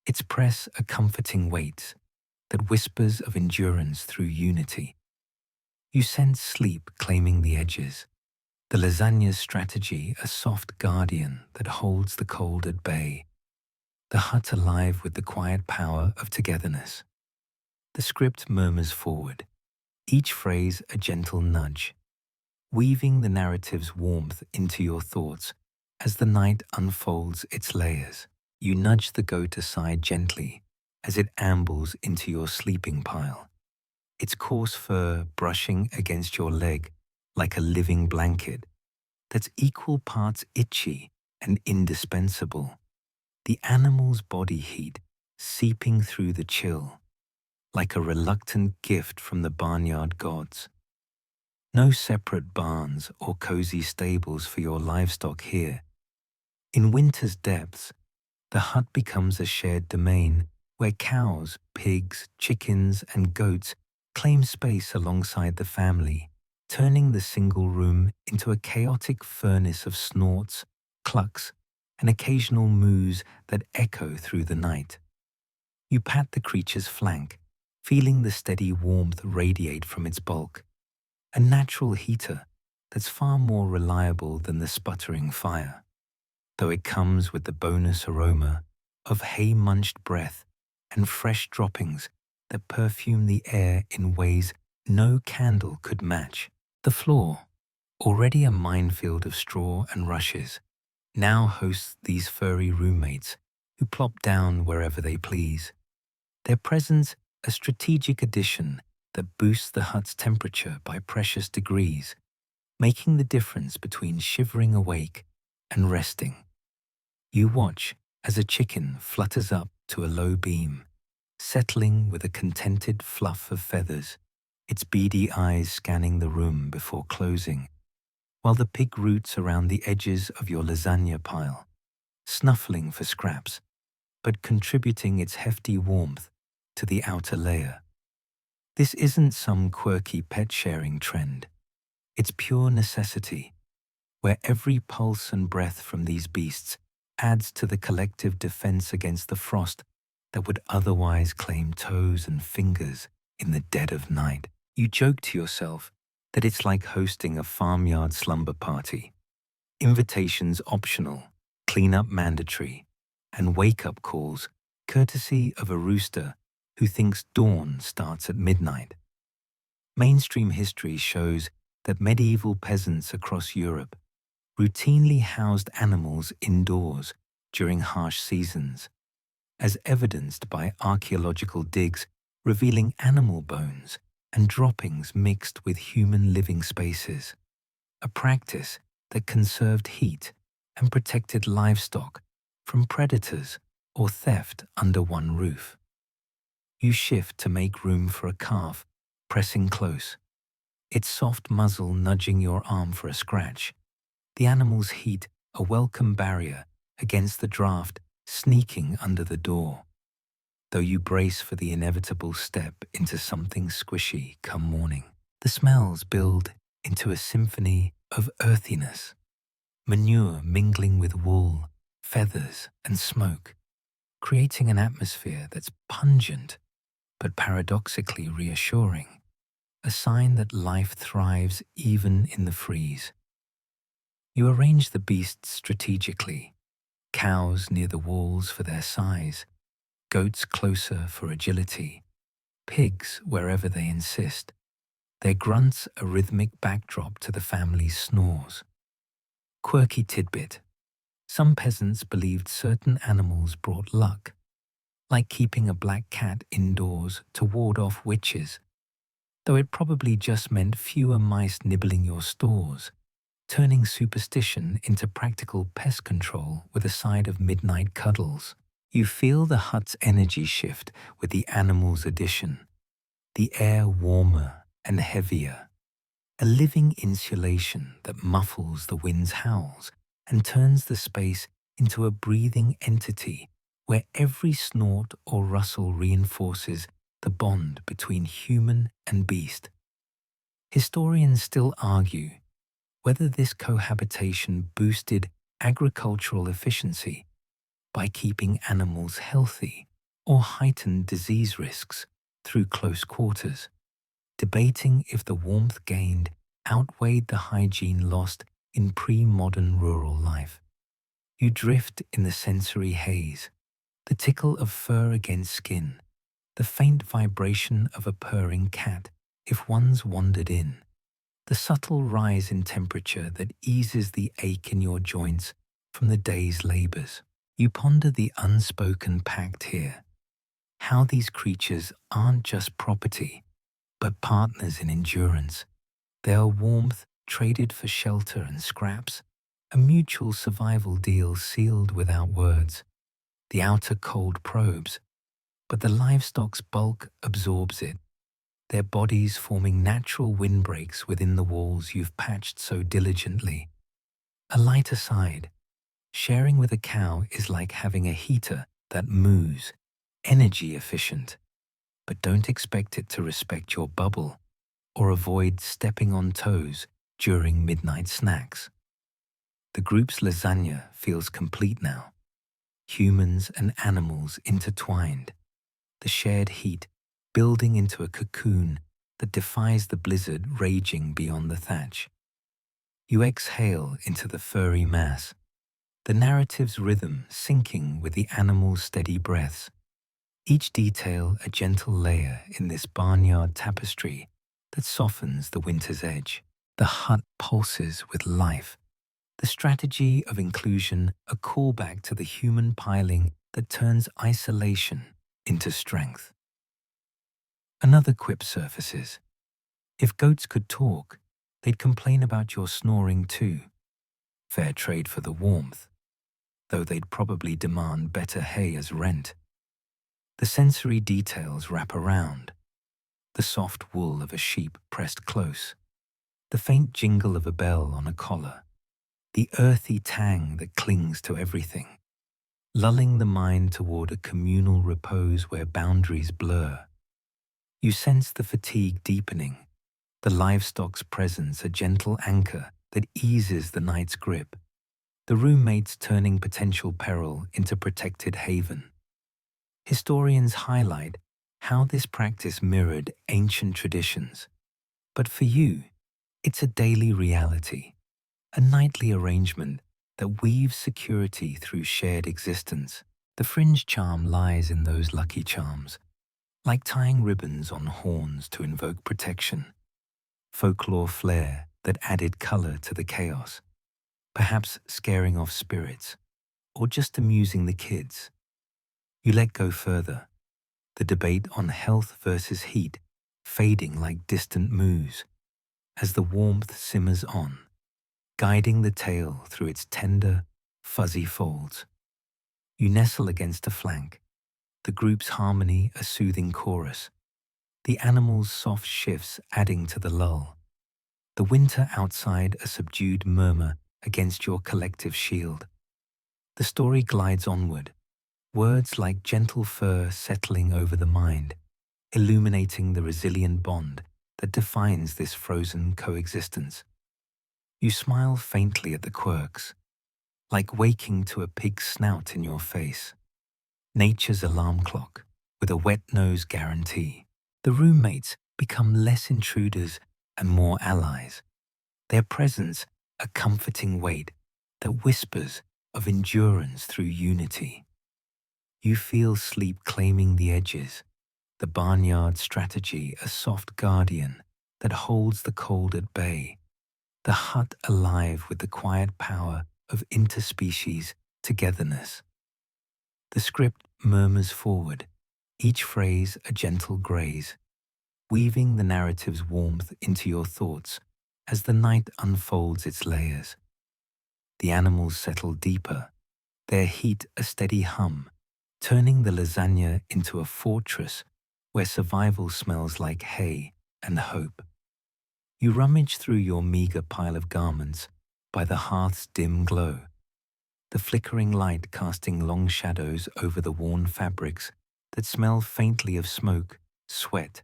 Its press a comforting weight that whispers of endurance through unity. You sense sleep claiming the edges, the lasagna's strategy a soft guardian that holds the cold at bay, the hut alive with the quiet power of togetherness. The script murmurs forward, each phrase a gentle nudge, weaving the narrative's warmth into your thoughts as the night unfolds its layers. You nudge the goat aside gently as it ambles into your sleeping pile, its coarse fur brushing against your leg like a living blanket that's equal parts itchy and indispensable, the animal's body heat seeping through the chill like a reluctant gift from the barnyard gods. No separate barns or cozy stables for your livestock here. In winter's depths, the hut becomes a shared domain where cows, pigs, chickens, and goats claim space alongside the family, turning the single room into a chaotic furnace of snorts, clucks, and occasional moos that echo through the night. You pat the creature's flank, feeling the steady warmth radiate from its bulk, a natural heater that's far more reliable than the sputtering fire, though it comes with the bonus aroma of hay-munched breath and fresh droppings that perfume the air in ways no candle could match. The floor, already a minefield of straw and rushes, now hosts these furry roommates who plop down wherever they please. Their presence a strategic addition that boosts the hut's temperature by precious degrees, making the difference between shivering awake and resting. You watch as a chicken flutters up to a low beam, settling with a contented fluff of feathers, its beady eyes scanning the room before closing, while the pig roots around the edges of your lasagna pile, snuffling for scraps, but contributing its hefty warmth to the outer layer. This isn't some quirky pet-sharing trend. It's pure necessity, where every pulse and breath from these beasts adds to the collective defense against the frost that would otherwise claim toes and fingers in the dead of night. You joke to yourself that it's like hosting a farmyard slumber party. Invitations optional, cleanup mandatory, and wake-up calls courtesy of a rooster who thinks dawn starts at midnight. Mainstream history shows that medieval peasants across Europe routinely housed animals indoors during harsh seasons, as evidenced by archaeological digs revealing animal bones and droppings mixed with human living spaces, a practice that conserved heat and protected livestock from predators or theft under one roof. You shift to make room for a calf, pressing close, its soft muzzle nudging your arm for a scratch, the animal's heat a welcome barrier against the draft sneaking under the door, though you brace for the inevitable step into something squishy come morning. The smells build into a symphony of earthiness, manure mingling with wool, feathers, and smoke, creating an atmosphere that's pungent but paradoxically reassuring, a sign that life thrives even in the freeze. You arrange the beasts strategically, cows near the walls for their size, goats closer for agility, pigs wherever they insist, their grunts a rhythmic backdrop to the family's snores. Quirky tidbit: some peasants believed certain animals brought luck, like keeping a black cat indoors to ward off witches. though it probably just meant fewer mice nibbling your stores, turning superstition into practical pest control with a side of midnight cuddles. You feel the hut's energy shift with the animals' addition, the air warmer and heavier, a living insulation that muffles the wind's howls and turns the space into a breathing entity where every snort or rustle reinforces the bond between human and beast. Historians still argue whether this cohabitation boosted agricultural efficiency by keeping animals healthy or heightened disease risks through close quarters, debating if the warmth gained outweighed the hygiene lost in pre-modern rural life. You drift in the sensory haze, the tickle of fur against skin, the faint vibration of a purring cat if one's wandered in, the subtle rise in temperature that eases the ache in your joints from the day's labors. You ponder the unspoken pact here, how these creatures aren't just property, but partners in endurance. They are warmth traded for shelter and scraps, a mutual survival deal sealed without words. The outer cold probes, but the livestock's bulk absorbs it, their bodies forming natural windbreaks within the walls you've patched so diligently. A light aside, sharing with a cow is like having a heater that moves, energy efficient, but don't expect it to respect your bubble or avoid stepping on toes during midnight snacks. The group's lasagna feels complete now, humans and animals intertwined, the shared heat building into a cocoon that defies the blizzard raging beyond the thatch. You exhale into the furry mass, the narrative's rhythm syncing with the animals' steady breaths, each detail a gentle layer in this barnyard tapestry that softens the winter's edge. The hut pulses with life, the strategy of inclusion a callback to the human piling that turns isolation into strength. Another quip surfaces. If goats could talk, they'd complain about your snoring too. Fair trade for the warmth, though they'd probably demand better hay as rent. The sensory details wrap around. The soft wool of a sheep pressed close, the faint jingle of a bell on a collar, the earthy tang that clings to everything, lulling the mind toward a communal repose where boundaries blur. You sense the fatigue deepening, the livestock's presence a gentle anchor that eases the night's grip, the roommates turning potential peril into protected haven. Historians highlight how this practice mirrored ancient traditions, but for you, it's a daily reality, a nightly arrangement that weaves security through shared existence. The fringe charm lies in those lucky charms, like tying ribbons on horns to invoke protection, folklore flair that added color to the chaos, perhaps scaring off spirits, or just amusing the kids. You let go further, the debate on health versus heat fading like distant moos, as the warmth simmers on, guiding the tale through its tender, fuzzy folds. You nestle against a flank, the group's harmony a soothing chorus, the animals' soft shifts adding to the lull, the winter outside a subdued murmur against your collective shield. The story glides onward, words like gentle fur settling over the mind, illuminating the resilient bond that defines this frozen coexistence. You smile faintly at the quirks, like waking to a pig's snout in your face, nature's alarm clock with a wet nose guarantee. The roommates become less intruders and more allies, their presence a comforting weight that whispers of endurance through unity. You feel sleep claiming the edges, the barnyard strategy a soft guardian that holds the cold at bay, the hut alive with the quiet power of interspecies togetherness. The script murmurs forward, each phrase a gentle graze, weaving the narrative's warmth into your thoughts as the night unfolds its layers. The animals settle deeper, their heat a steady hum, turning the lasagna into a fortress where survival smells like hay and hope. You rummage through your meager pile of garments by the hearth's dim glow, the flickering light casting long shadows over the worn fabrics that smell faintly of smoke, sweat,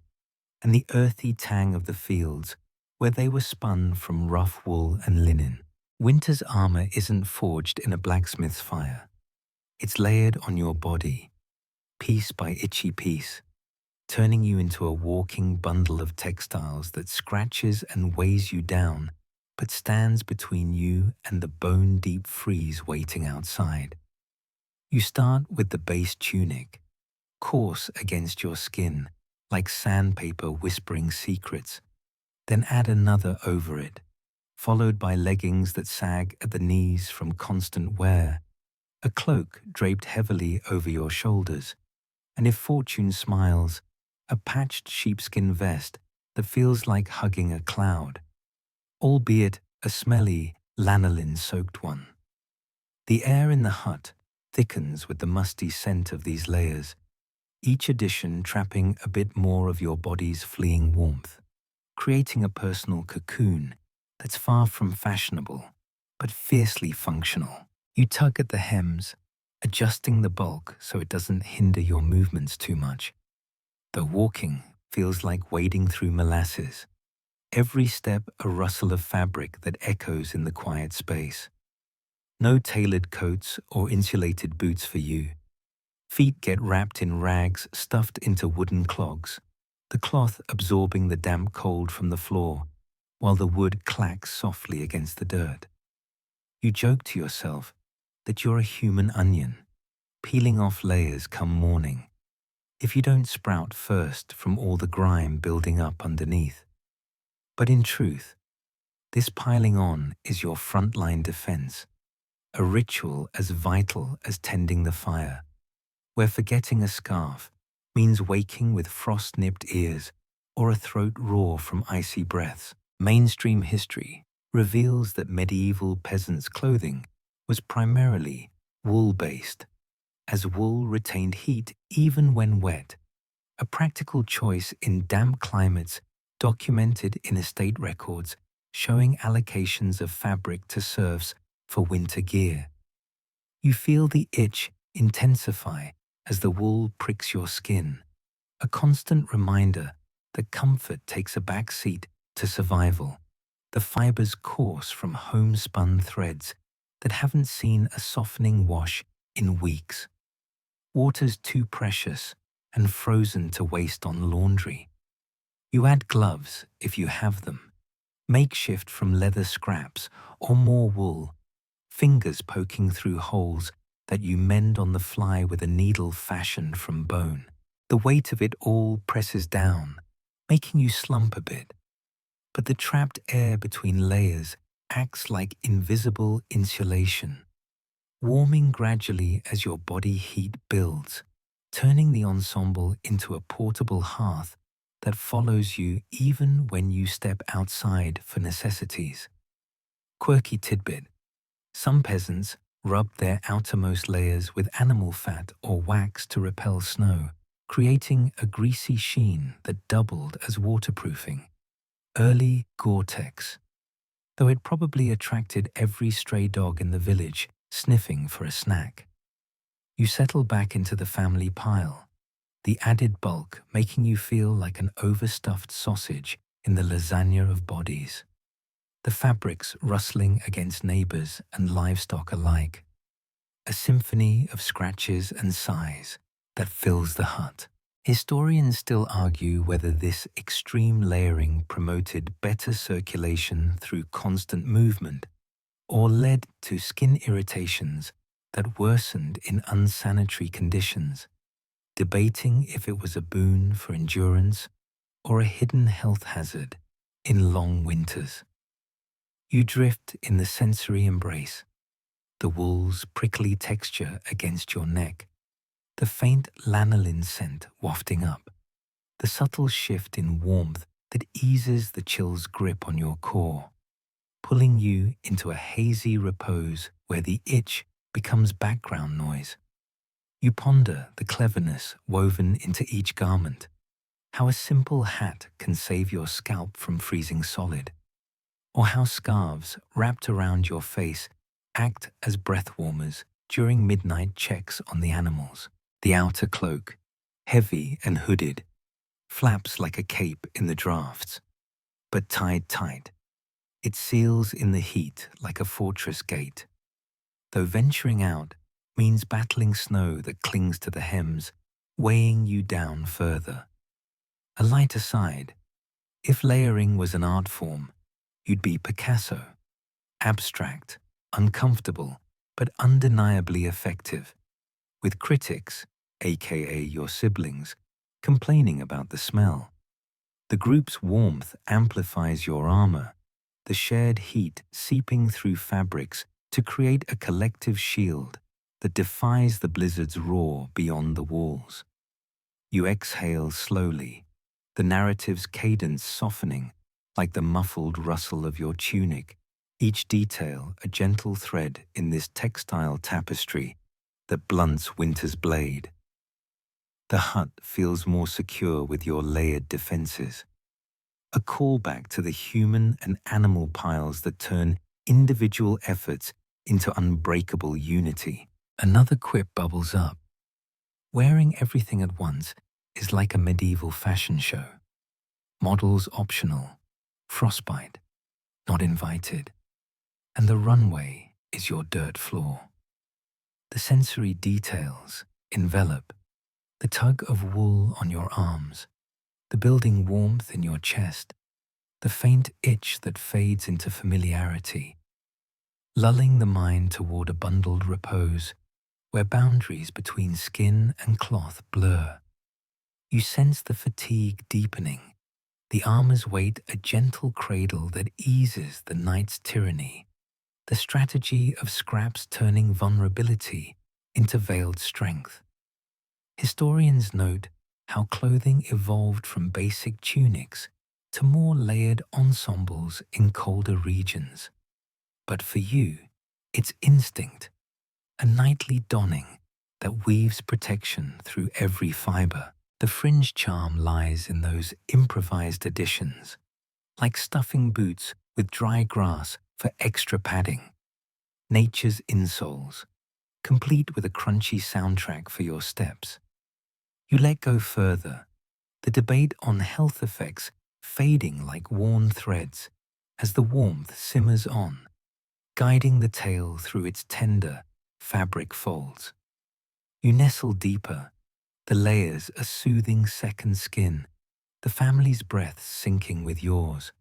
and the earthy tang of the fields where they were spun from rough wool and linen. Winter's armor isn't forged in a blacksmith's fire. It's layered on your body, piece by itchy piece, turning you into a walking bundle of textiles that scratches and weighs you down, but stands between you and the bone-deep freeze waiting outside. You start with the base tunic, coarse against your skin, like sandpaper whispering secrets, then add another over it, followed by leggings that sag at the knees from constant wear, a cloak draped heavily over your shoulders, and if fortune smiles, a patched sheepskin vest that feels like hugging a cloud, albeit a smelly, lanolin-soaked one. The air in the hut thickens with the musty scent of these layers, each addition trapping a bit more of your body's fleeing warmth, creating a personal cocoon that's far from fashionable, but fiercely functional. You tug at the hems, adjusting the bulk so it doesn't hinder your movements too much. Though walking feels like wading through molasses, every step a rustle of fabric that echoes in the quiet space. No tailored coats or insulated boots for you. Feet get wrapped in rags stuffed into wooden clogs, the cloth absorbing the damp cold from the floor, while the wood clacks softly against the dirt. You joke to yourself that you're a human onion, peeling off layers come morning, if you don't sprout first from all the grime building up underneath. But in truth, this piling on is your frontline defense, a ritual as vital as tending the fire, where forgetting a scarf means waking with frost-nipped ears or a throat raw from icy breaths. Mainstream history reveals that medieval peasants' clothing was primarily wool-based, as wool retained heat even when wet, a practical choice in damp climates documented in estate records showing allocations of fabric to serfs for winter gear. You feel the itch intensify as the wool pricks your skin, a constant reminder that comfort takes a back seat to survival. The fibers course from homespun threads that haven't seen a softening wash in weeks. Water's too precious and frozen to waste on laundry. You add gloves if you have them, makeshift from leather scraps or more wool, fingers poking through holes that you mend on the fly with a needle fashioned from bone. The weight of it all presses down, making you slump a bit. But the trapped air between layers acts like invisible insulation, warming gradually as your body heat builds, turning the ensemble into a portable hearth that follows you even when you step outside for necessities. Quirky tidbit: some peasants rubbed their outermost layers with animal fat or wax to repel snow, creating a greasy sheen that doubled as waterproofing. Early Gore-Tex, though it probably attracted every stray dog in the village sniffing for a snack. You settle back into the family pile, the added bulk making you feel like an overstuffed sausage in the lasagna of bodies. The fabrics rustling against neighbors and livestock alike, a symphony of scratches and sighs that fills the hut. Historians still argue whether this extreme layering promoted better circulation through constant movement or led to skin irritations that worsened in unsanitary conditions, debating if it was a boon for endurance or a hidden health hazard in long winters. You drift in the sensory embrace, the wool's prickly texture against your neck, the faint lanolin scent wafting up. the subtle shift in warmth that eases the chill's grip on your core, pulling you into a hazy repose where the itch becomes background noise. You ponder the cleverness woven into each garment, how a simple hat can save your scalp from freezing solid, or how scarves wrapped around your face act as breath warmers during midnight checks on the animals. The outer cloak, heavy and hooded, flaps like a cape in the drafts, but tied tight. It seals in the heat like a fortress gate. Though venturing out means battling snow that clings to the hems, weighing you down further. A lighter side, if layering was an art form, you'd be Picasso. Abstract, uncomfortable, but undeniably effective. With critics, aka your siblings, complaining about the smell. The group's warmth amplifies your armor, the shared heat seeping through fabrics to create a collective shield that defies the blizzard's roar beyond the walls. You exhale slowly, the narrative's cadence softening like the muffled rustle of your tunic, each detail a gentle thread in this textile tapestry that blunts winter's blade. The hut feels more secure with your layered defenses, a callback to the human and animal piles that turn individual efforts into unbreakable unity. Another quip bubbles up. Wearing everything at once is like a medieval fashion show. Models optional, frostbite, not invited, and the runway is your dirt floor. The sensory details envelop, the tug of wool on your arms, the building warmth in your chest, the faint itch that fades into familiarity, lulling the mind toward a bundled repose where boundaries between skin and cloth blur. You sense the fatigue deepening, the armor's weight a gentle cradle that eases the night's tyranny, the strategy of scraps turning vulnerability into veiled strength. Historians note how clothing evolved from basic tunics to more layered ensembles in colder regions. But for you, it's instinct, a nightly donning that weaves protection through every fiber. The fringe charm lies in those improvised additions, like stuffing boots with dry grass for extra padding. Nature's insoles, complete with a crunchy soundtrack for your steps. You let go further, the debate on health effects fading like worn threads as the warmth simmers on, guiding the tale through its tender fabric folds. You nestle deeper, the layers a soothing second skin, the family's breath syncing with yours,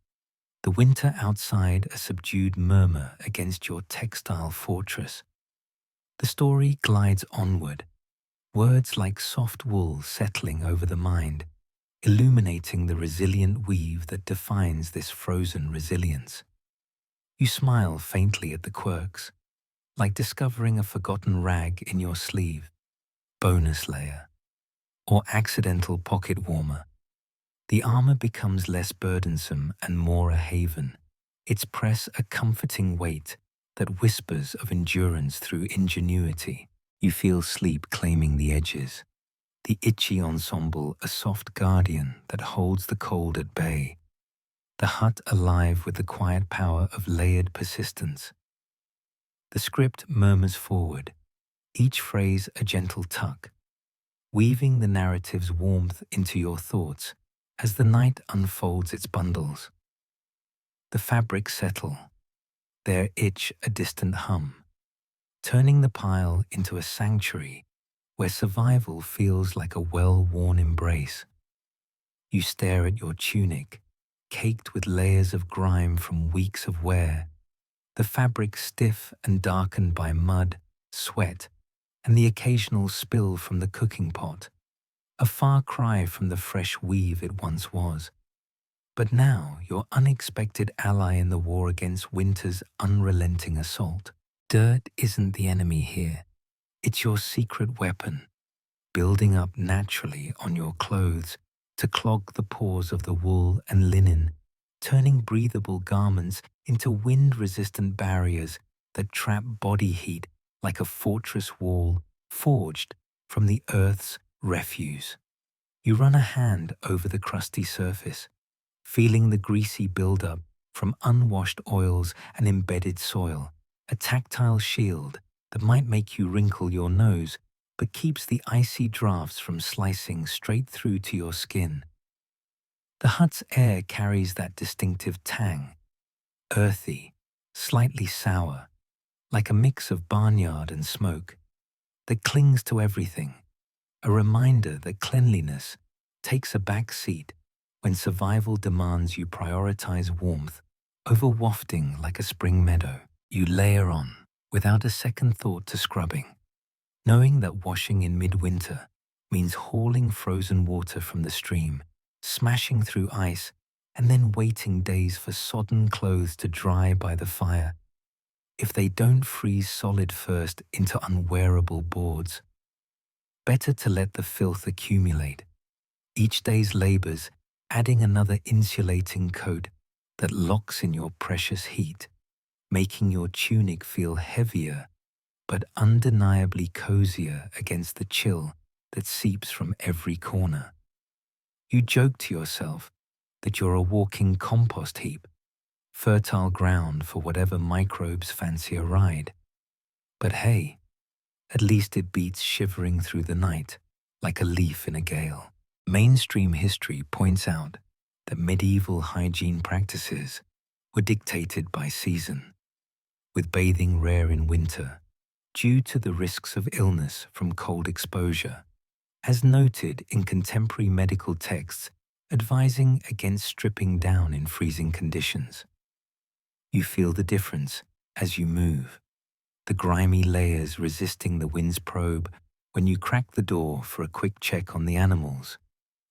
the winter outside a subdued murmur against your textile fortress. The story glides onward, words like soft wool settling over the mind, illuminating the resilient weave that defines this frozen resilience. You smile faintly at the quirks, like discovering a forgotten rag in your sleeve, bonus layer, or accidental pocket warmer. The armor becomes less burdensome and more a haven, its press a comforting weight that whispers of endurance through ingenuity. You feel sleep claiming the edges, the itchy ensemble a soft guardian that holds the cold at bay, the hut alive with the quiet power of layered persistence. The script murmurs forward, each phrase a gentle tuck, weaving the narrative's warmth into your thoughts as the night unfolds its bundles. The fabrics settle, their itch a distant hum, turning the pile into a sanctuary where survival feels like a well-worn embrace. You stare at your tunic, caked with layers of grime from weeks of wear, the fabric stiff and darkened by mud, sweat, and the occasional spill from the cooking pot, a far cry from the fresh weave it once was. But now your unexpected ally in the war against winter's unrelenting assault. Dirt isn't the enemy here. It's your secret weapon, building up naturally on your clothes to clog the pores of the wool and linen, turning breathable garments into wind-resistant barriers that trap body heat like a fortress wall forged from the earth's refuse. You run a hand over the crusty surface, feeling the greasy buildup from unwashed oils and embedded soil, a tactile shield that might make you wrinkle your nose but keeps the icy drafts from slicing straight through to your skin. The hut's air carries that distinctive tang, earthy, slightly sour, like a mix of barnyard and smoke, that clings to everything, a reminder that cleanliness takes a back seat when survival demands you prioritize warmth over wafting like a spring meadow. You layer on, without a second thought to scrubbing, knowing that washing in midwinter means hauling frozen water from the stream, smashing through ice, and then waiting days for sodden clothes to dry by the fire. If they don't freeze solid first into unwearable boards, better to let the filth accumulate, each day's labors adding another insulating coat that locks in your precious heat, making your tunic feel heavier but undeniably cozier against the chill that seeps from every corner. You joke to yourself that you're a walking compost heap, fertile ground for whatever microbes fancy a ride. But hey, at least it beats shivering through the night like a leaf in a gale. Mainstream history points out that medieval hygiene practices were dictated by season, with bathing rare in winter due to the risks of illness from cold exposure, as noted in contemporary medical texts advising against stripping down in freezing conditions. You feel the difference as you move, the grimy layers resisting the wind's probe when you crack the door for a quick check on the animals,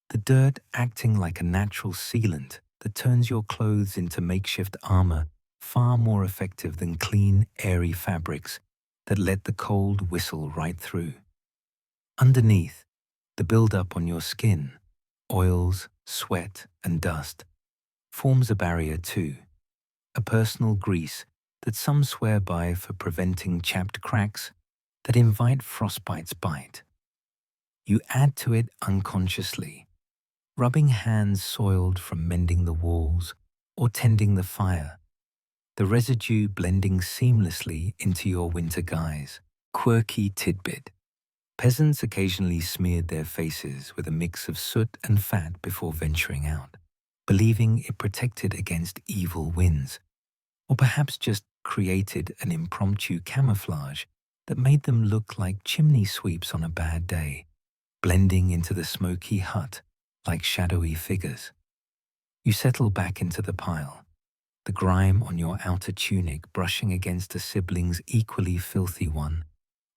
the dirt acting like a natural sealant that turns your clothes into makeshift armor far more effective than clean, airy fabrics that let the cold whistle right through. Underneath, the build-up on your skin, oils, sweat, and dust, forms a barrier too, a personal grease that some swear by for preventing chapped cracks that invite frostbite's bite. You add to it unconsciously, rubbing hands soiled from mending the walls or tending the fire, the residue blending seamlessly into your winter guise. Quirky tidbit. Peasants occasionally smeared their faces with a mix of soot and fat before venturing out, believing it protected against evil winds, or perhaps just created an impromptu camouflage that made them look like chimney sweeps on a bad day, blending into the smoky hut like shadowy figures. You settle back into the pile, the grime on your outer tunic brushing against a sibling's equally filthy one,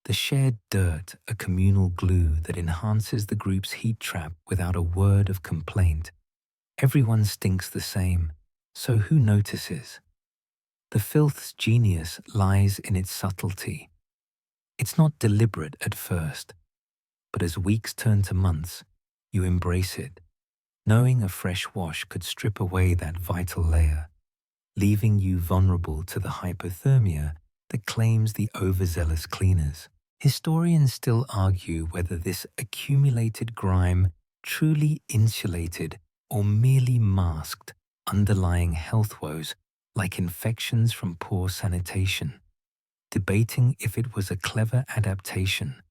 the shared dirt a communal glue that enhances the group's heat trap without a word of complaint. Everyone stinks the same, so who notices? The filth's genius lies in its subtlety. It's not deliberate at first, but as weeks turn to months, you embrace it, knowing a fresh wash could strip away that vital layer, leaving you vulnerable to the hypothermia that claims the overzealous cleaners. Historians still argue whether this accumulated grime truly insulated or merely masked underlying health woes like infections from poor sanitation, debating if it was a clever adaptation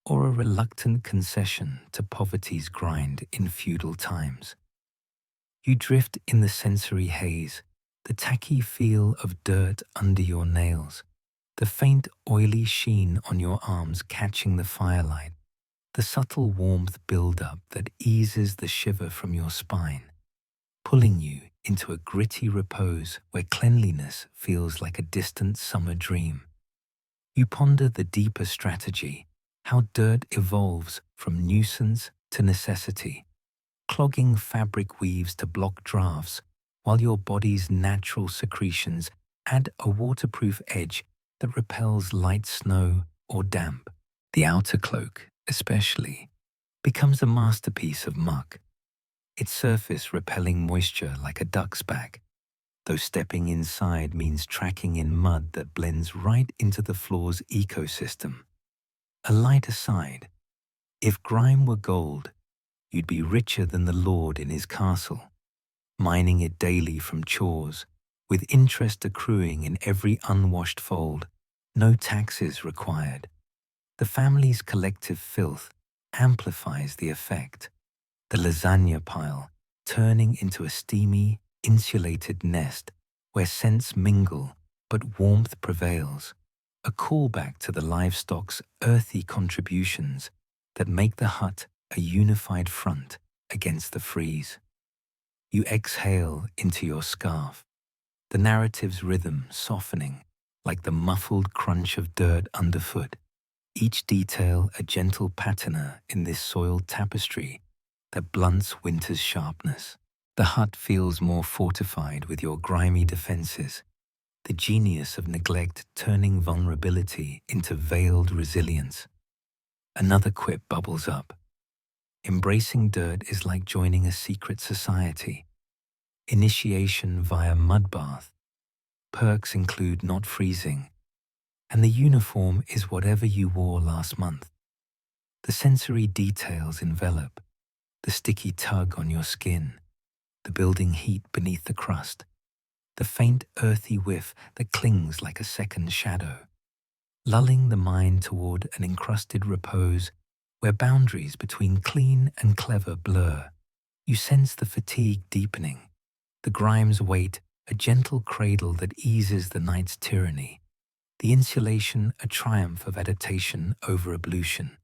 or a reluctant concession to poverty's grind in feudal times. You drift in the sensory haze, the tacky feel of dirt under your nails, the faint oily sheen on your arms catching the firelight, the subtle warmth build-up that eases the shiver from your spine, pulling you into a gritty repose where cleanliness feels like a distant summer dream. You ponder the deeper strategy, how dirt evolves from nuisance to necessity, clogging fabric weaves to block drafts, while your body's natural secretions add a waterproof edge that repels light snow or damp. The outer cloak, especially, becomes a masterpiece of muck, its surface repelling moisture like a duck's back, though stepping inside means tracking in mud that blends right into the floor's ecosystem. A light aside, if grime were gold, you'd be richer than the lord in his castle, mining it daily from chores, with interest accruing in every unwashed fold, no taxes required. The family's collective filth amplifies the effect, the lasagna pile turning into a steamy, insulated nest where scents mingle but warmth prevails, a callback to the livestock's earthy contributions that make the hut a unified front against the freeze. You exhale into your scarf, the narrative's rhythm softening like the muffled crunch of dirt underfoot, each detail a gentle patina in this soiled tapestry that blunts winter's sharpness. The hut feels more fortified with your grimy defenses, the genius of neglect turning vulnerability into veiled resilience. Another quip bubbles up. Embracing dirt is like joining a secret society. Initiation via mud bath. Perks include not freezing, and the uniform is whatever you wore last month. The sensory details envelop, the sticky tug on your skin, the building heat beneath the crust, the faint earthy whiff that clings like a second shadow, lulling the mind toward an encrusted repose where boundaries between clean and clever blur. You sense the fatigue deepening, the grime's weight a gentle cradle that eases the night's tyranny, the insulation a triumph of adaptation over ablution.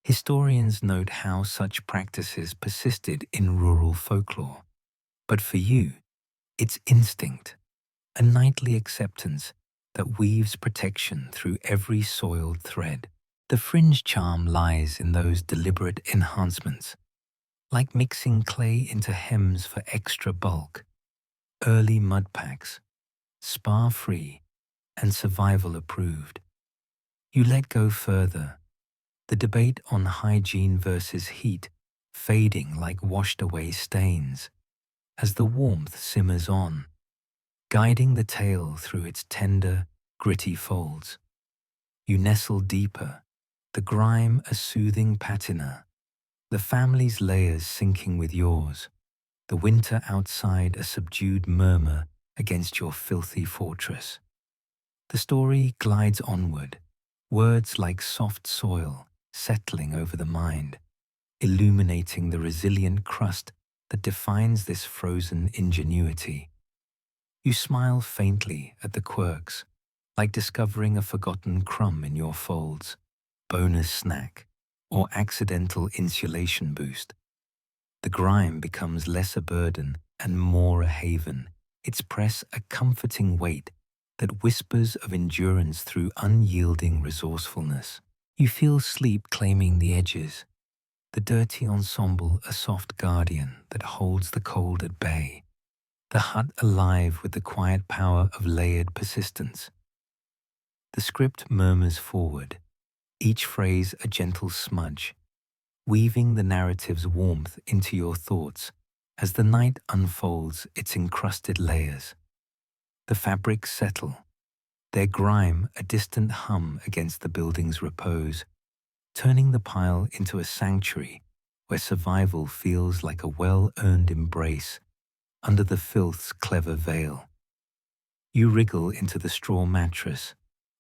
Historians note how such practices persisted in rural folklore. But for you, it's instinct, a nightly acceptance that weaves protection through every soiled thread. The fringe charm lies in those deliberate enhancements, like mixing clay into hems for extra bulk, early mud packs, spa-free and survival-approved. You let go further, the debate on hygiene versus heat fading like washed-away stains, as the warmth simmers on, guiding the tale through its tender, gritty folds. You nestle deeper, the grime a soothing patina, the family's layers sinking with yours, the winter outside a subdued murmur against your filthy fortress. The story glides onward, words like soft soil settling over the mind, illuminating the resilient crust that defines this frozen ingenuity. You smile faintly at the quirks, like discovering a forgotten crumb in your folds, bonus snack, or accidental insulation boost. The grime becomes less a burden and more a haven, its press a comforting weight that whispers of endurance through unyielding resourcefulness. You feel sleep claiming the edges, the dirty ensemble a soft guardian that holds the cold at bay, the hut alive with the quiet power of layered persistence. The script murmurs forward, each phrase a gentle smudge, weaving the narrative's warmth into your thoughts as the night unfolds its encrusted layers. The fabrics settle, their grime a distant hum against the building's repose, turning the pile into a sanctuary where survival feels like a well-earned embrace under the filth's clever veil. You wriggle into the straw mattress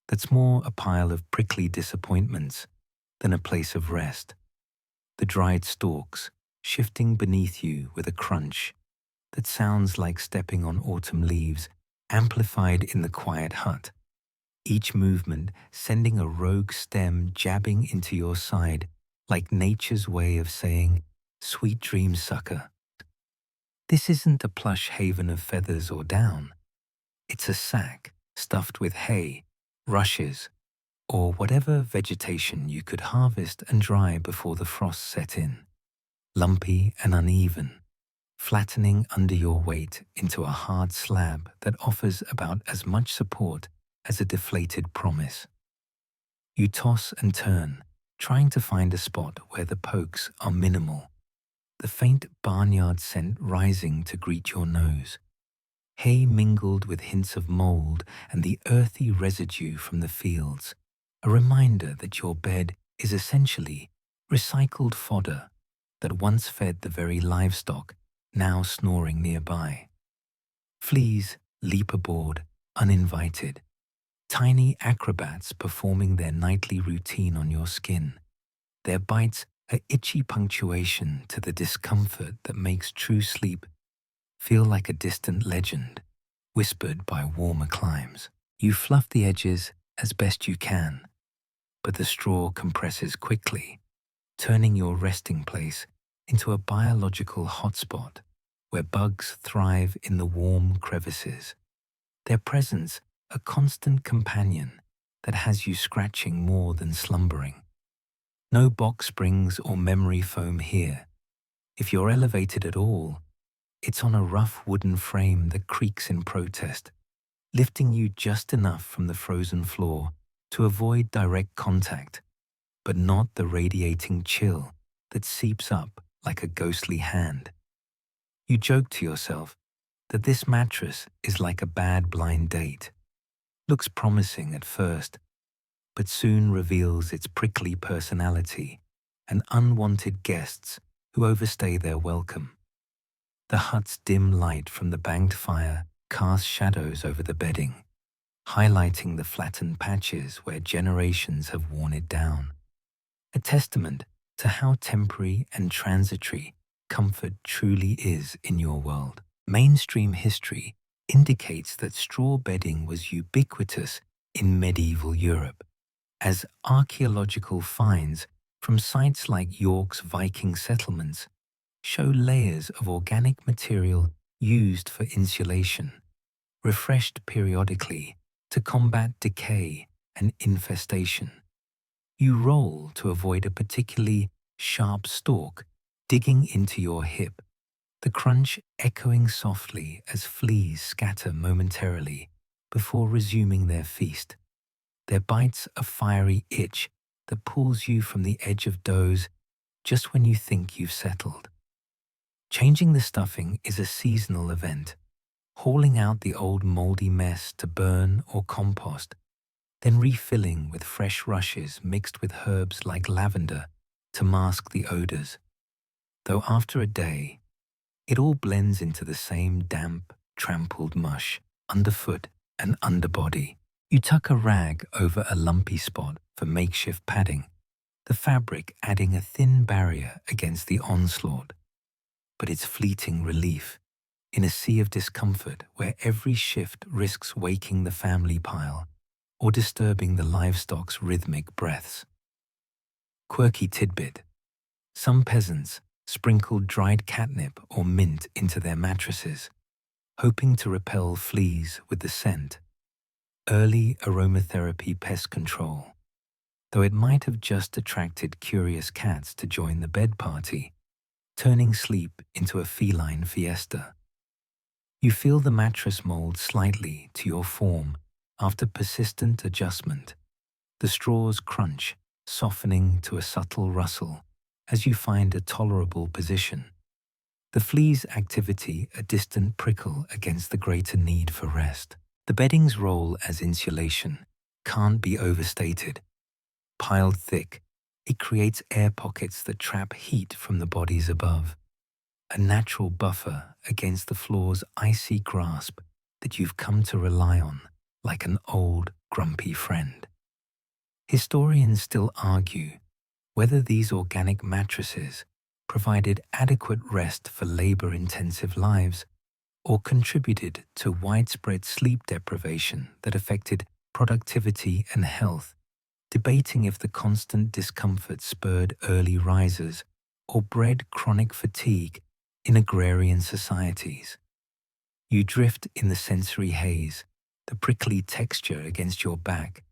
that's more a pile of prickly disappointments than a place of rest, the dried stalks shifting beneath you with a crunch that sounds like stepping on autumn leaves amplified in the quiet hut, each movement sending a rogue stem jabbing into your side like nature's way of saying, "Sweet dreams, sucker." This isn't a plush haven of feathers or down. It's a sack stuffed with hay, rushes, or whatever vegetation you could harvest and dry before the frost set in, lumpy and uneven, flattening under your weight into a hard slab that offers about as much support as a deflated promise. You toss and turn, trying to find a spot where the pokes are minimal, the faint barnyard scent rising to greet your nose. Hay mingled with hints of mold and the earthy residue from the fields, a reminder that your bed is essentially recycled fodder that once fed the very livestock now snoring nearby. Fleas leap aboard, uninvited, tiny acrobats performing their nightly routine on your skin. Their bites a itchy punctuation to the discomfort that makes true sleep feel like a distant legend, whispered by warmer climes. You fluff the edges as best you can, but the straw compresses quickly, turning your resting place into a biological hotspot where bugs thrive in the warm crevices. Their presence a constant companion that has you scratching more than slumbering. No box springs or memory foam here. If you're elevated at all, it's on a rough wooden frame that creaks in protest, lifting you just enough from the frozen floor to avoid direct contact, but not the radiating chill that seeps up like a ghostly hand. You joke to yourself that this mattress is like a bad blind date. Looks promising at first, but soon reveals its prickly personality and unwanted guests who overstay their welcome. The hut's dim light from the banked fire casts shadows over the bedding, highlighting the flattened patches where generations have worn it down. A testament to how temporary and transitory comfort truly is in your world. Mainstream history indicates that straw bedding was ubiquitous in medieval Europe, as archaeological finds from sites like York's Viking settlements show layers of organic material used for insulation, refreshed periodically to combat decay and infestation. You roll to avoid a particularly sharp stalk digging into your hip, the crunch echoing softly as fleas scatter momentarily before resuming their feast. Their bites a fiery itch that pulls you from the edge of doze just when you think you've settled. Changing the stuffing is a seasonal event, hauling out the old moldy mess to burn or compost, then refilling with fresh rushes mixed with herbs like lavender to mask the odors. Though after a day, it all blends into the same damp, trampled mush, underfoot and underbody. You tuck a rag over a lumpy spot for makeshift padding, the fabric adding a thin barrier against the onslaught. But it's fleeting relief in a sea of discomfort where every shift risks waking the family pile or disturbing the livestock's rhythmic breaths. Quirky tidbit: some peasants sprinkled dried catnip or mint into their mattresses, hoping to repel fleas with the scent. Early aromatherapy pest control, though it might have just attracted curious cats to join the bed party, turning sleep into a feline fiesta. You feel the mattress mold slightly to your form after persistent adjustment, the straws crunch, softening to a subtle rustle as you find a tolerable position. The flea's activity a distant prickle against the greater need for rest. The bedding's role as insulation can't be overstated. Piled thick, it creates air pockets that trap heat from the bodies above, a natural buffer against the floor's icy grasp that you've come to rely on like an old, grumpy friend. Historians still argue whether these organic mattresses provided adequate rest for labor-intensive lives or contributed to widespread sleep deprivation that affected productivity and health, debating if the constant discomfort spurred early risers or bred chronic fatigue in agrarian societies. You drift in the sensory haze, the prickly texture against your back,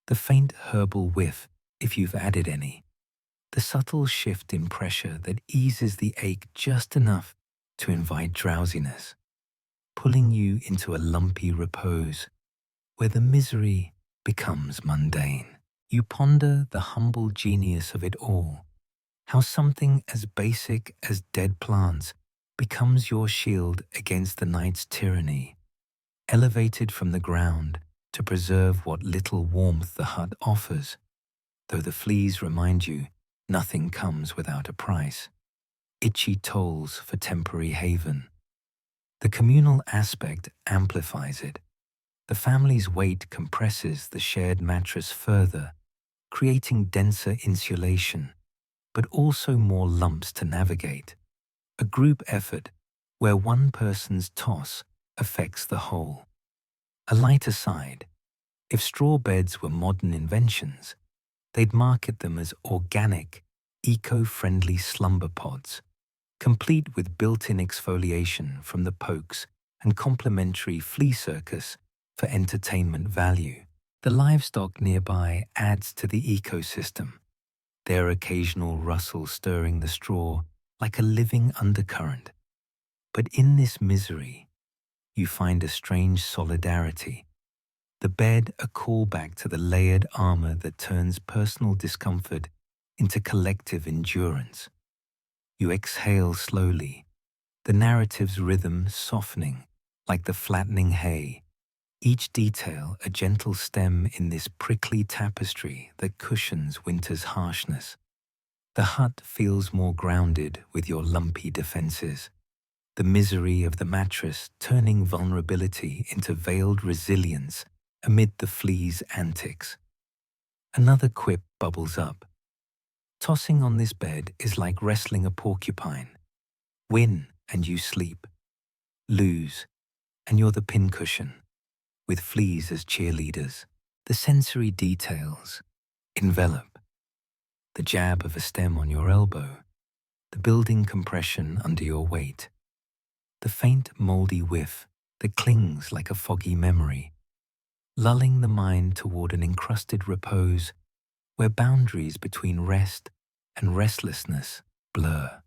the faint herbal whiff if you've added any, the subtle shift in pressure that eases the ache just enough to invite drowsiness, pulling you into a lumpy repose where the misery becomes mundane. You ponder the humble genius of it all, How something as basic as dead plants becomes your shield against the night's tyranny, elevated from the ground to preserve what little warmth the hut offers, though the fleas remind you nothing comes without a price. Itchy tolls for temporary haven. The communal aspect amplifies it. The family's weight compresses the shared mattress further, creating denser insulation, but also more lumps to navigate. A group effort where one person's toss affects the whole. A lighter side, if straw beds were modern inventions, they'd market them as organic, eco-friendly slumber pods, complete with built-in exfoliation from the pokes and complimentary flea circus for entertainment value. The livestock nearby adds to the ecosystem, their occasional rustle stirring the straw like a living undercurrent. But in this misery, you find a strange solidarity. The bed a callback to the layered armor that turns personal discomfort into collective endurance. You exhale slowly, the narrative's rhythm softening like the flattening hay, each detail a gentle stem in this prickly tapestry that cushions winter's harshness. The hut feels more grounded with your lumpy defenses, the misery of the mattress turning vulnerability into veiled resilience amid the flea's antics. Another quip bubbles up. Tossing on this bed is like wrestling a porcupine. Win and you sleep. Lose and you're the pincushion, with fleas as cheerleaders. The sensory details envelop. The jab of a stem on your elbow, the building compression under your weight, the faint moldy whiff that clings like a foggy memory, lulling the mind toward an encrusted repose where boundaries between rest and restlessness blur.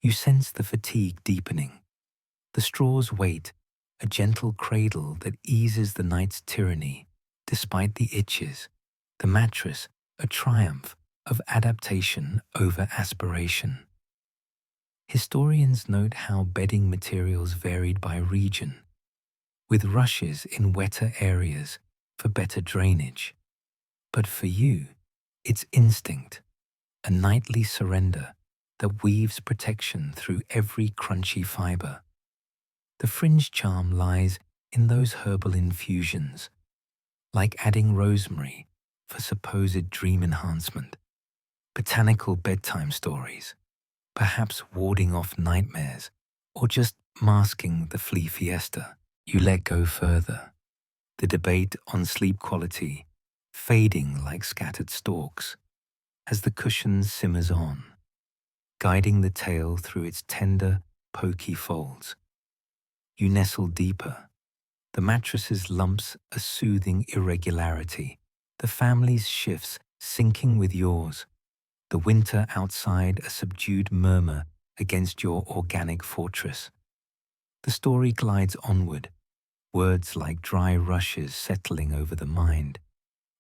You sense the fatigue deepening, the straw's weight, a gentle cradle that eases the night's tyranny despite the itches, the mattress, a triumph of adaptation over aspiration. Historians note how bedding materials varied by region, with rushes in wetter areas for better drainage. But for you, it's instinct, a nightly surrender that weaves protection through every crunchy fiber. The fringe charm lies in those herbal infusions, like adding rosemary for supposed dream enhancement, botanical bedtime stories, perhaps warding off nightmares, or just masking the flea fiesta. You let go further, the debate on sleep quality fading like scattered stalks as the cushion simmers on, guiding the tale through its tender, poky folds. You nestle deeper, the mattress's lumps a soothing irregularity, the family's shifts syncing with yours, the winter outside a subdued murmur against your organic fortress. The story glides onward, words like dry rushes settling over the mind,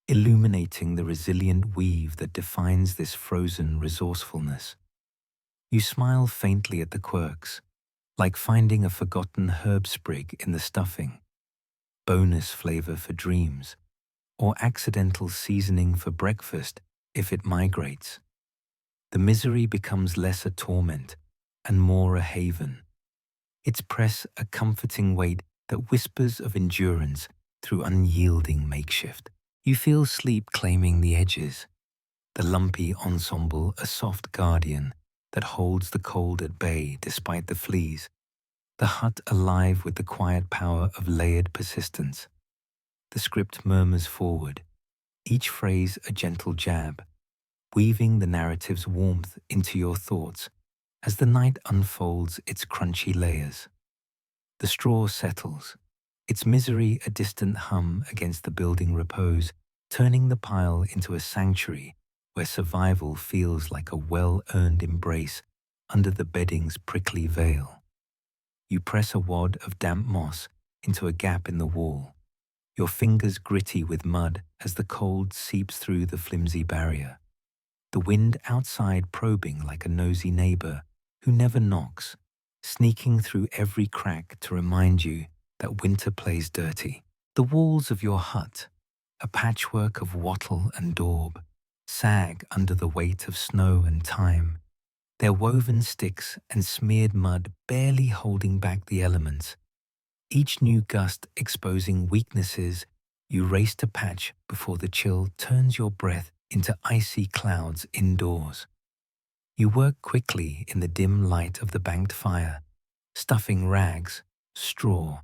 illuminating the resilient weave that defines this frozen resourcefulness. You smile faintly at the quirks, like finding a forgotten herb sprig in the stuffing, bonus flavor for dreams, or accidental seasoning for breakfast if it migrates. The misery becomes less a torment and more a haven. Its press a comforting weight that whispers of endurance through unyielding makeshift. You feel sleep claiming the edges, the lumpy ensemble a soft guardian that holds the cold at bay despite the fleas, the hut alive with the quiet power of layered persistence. The script murmurs forward, each phrase a gentle jab, weaving the narrative's warmth into your thoughts as the night unfolds its crunchy layers. The straw settles, its misery a distant hum against the building repose, turning the pile into a sanctuary where survival feels like a well-earned embrace under the bedding's prickly veil. You press a wad of damp moss into a gap in the wall, your fingers gritty with mud as the cold seeps through the flimsy barrier. the wind outside probing like a nosy neighbor who never knocks, sneaking through every crack to remind you that winter plays dirty. The walls of your hut, a patchwork of wattle and daub, sag under the weight of snow and time, their woven sticks and smeared mud barely holding back the elements, each new gust exposing weaknesses you race to patch before the chill turns your breath into icy clouds indoors. You work quickly in the dim light of the banked fire, stuffing rags, straw,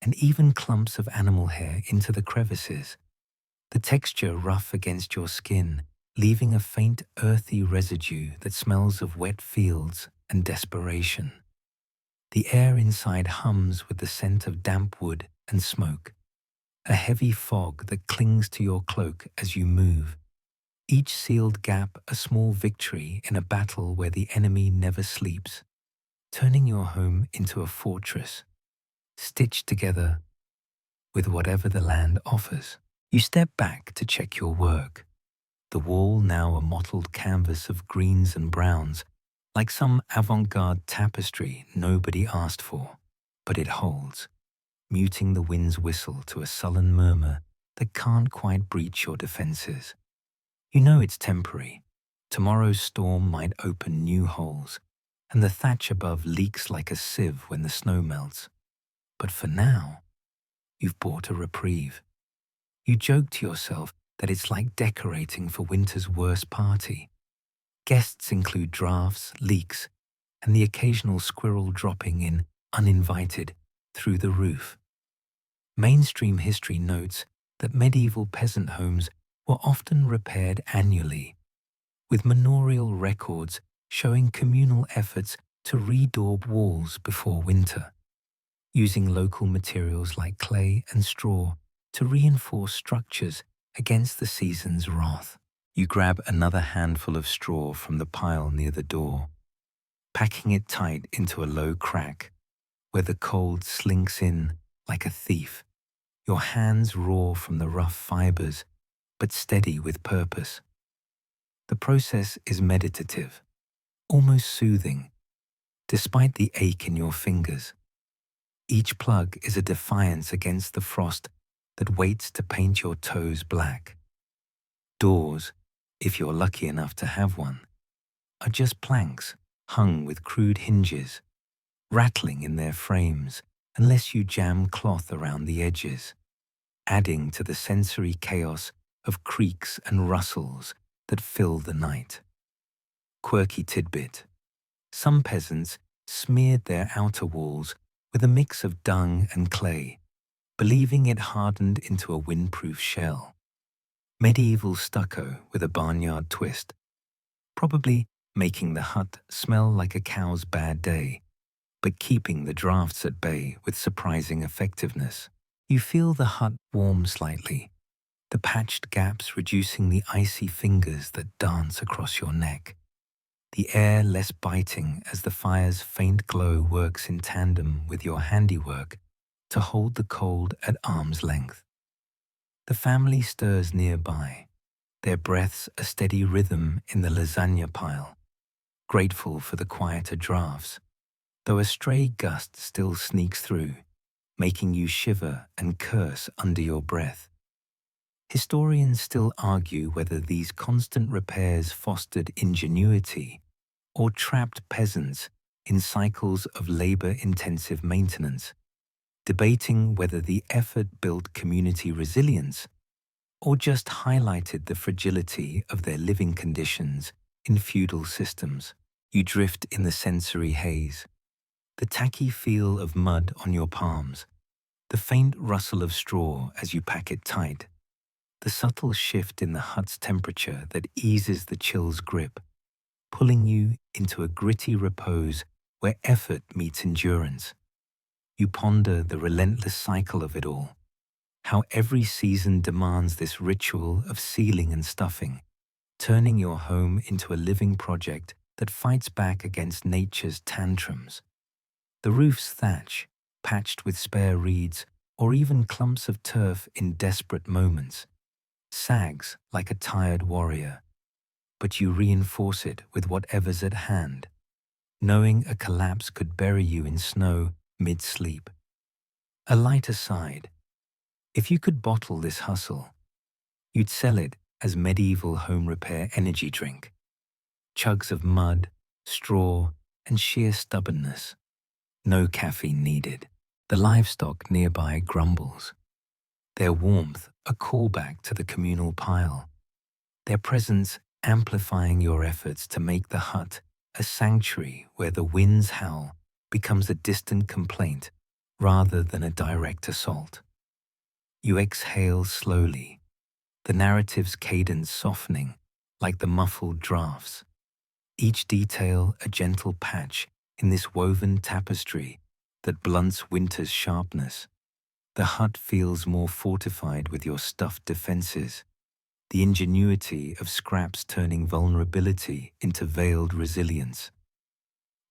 and even clumps of animal hair into the crevices, the texture rough against your skin, leaving a faint earthy residue that smells of wet fields and desperation. The air inside hums with the scent of damp wood and smoke, a heavy fog that clings to your cloak as you move, each sealed gap a small victory in a battle where the enemy never sleeps, turning your home into a fortress, stitched together with whatever the land offers. You step back to check your work, the wall now a mottled canvas of greens and browns, like some avant-garde tapestry nobody asked for, but it holds, muting the wind's whistle to a sullen murmur that can't quite breach your defenses. You know it's temporary. Tomorrow's storm might open new holes, and the thatch above leaks like a sieve when the snow melts. But for now, you've bought a reprieve. You joke to yourself that it's like decorating for winter's worst party. Guests include drafts, leaks, and the occasional squirrel dropping in uninvited through the roof. Mainstream history notes that medieval peasant homes were often repaired annually, with manorial records showing communal efforts to redaub walls before winter, using local materials like clay and straw to reinforce structures against the season's wrath. You grab another handful of straw from the pile near the door, packing it tight into a low crack where the cold slinks in like a thief, your hands raw from the rough fibers, but steady with purpose. The process is meditative, almost soothing, despite the ache in your fingers. Each plug is a defiance against the frost that waits to paint your toes black. Doors, if you're lucky enough to have one, are just planks hung with crude hinges, rattling in their frames unless you jam cloth around the edges, adding to the sensory chaos of creaks and rustles that fill the night. Quirky tidbit: some peasants smeared their outer walls with a mix of dung and clay, believing it hardened into a windproof shell. Medieval stucco with a barnyard twist, probably making the hut smell like a cow's bad day, but keeping the drafts at bay with surprising effectiveness. You feel the hut warm slightly, the patched gaps reducing the icy fingers that dance across your neck. The air less biting as the fire's faint glow works in tandem with your handiwork to hold the cold at arm's length. The family stirs nearby, their breaths a steady rhythm in the lasagna pile, grateful for the quieter drafts, though a stray gust still sneaks through, making you shiver and curse under your breath. Historians still argue whether these constant repairs fostered ingenuity or trapped peasants in cycles of labor-intensive maintenance, debating whether the effort built community resilience or just highlighted the fragility of their living conditions in feudal systems. You drift in the sensory haze, the tacky feel of mud on your palms, the faint rustle of straw as you pack it tight, the subtle shift in the hut's temperature that eases the chill's grip, pulling you into a gritty repose where effort meets endurance. You ponder the relentless cycle of it all, how every season demands this ritual of sealing and stuffing, turning your home into a living project that fights back against nature's tantrums. The roof's thatch, patched with spare reeds or even clumps of turf in desperate moments, sags like a tired warrior, but you reinforce it with whatever's at hand, knowing a collapse could bury you in snow mid-sleep. A light aside, if you could bottle this hustle, you'd sell it as medieval home repair energy drink. Chugs of mud, straw, and sheer stubbornness. No caffeine needed. The livestock nearby grumbles. Their warmth a callback to the communal pile. Their presence amplifying your efforts to make the hut a sanctuary where the wind's howl becomes a distant complaint rather than a direct assault. You exhale slowly, the narrative's cadence softening like the muffled drafts. Each detail a gentle patch in this woven tapestry that blunts winter's sharpness. The hut feels more fortified with your stuffed defenses, the ingenuity of scraps turning vulnerability into veiled resilience.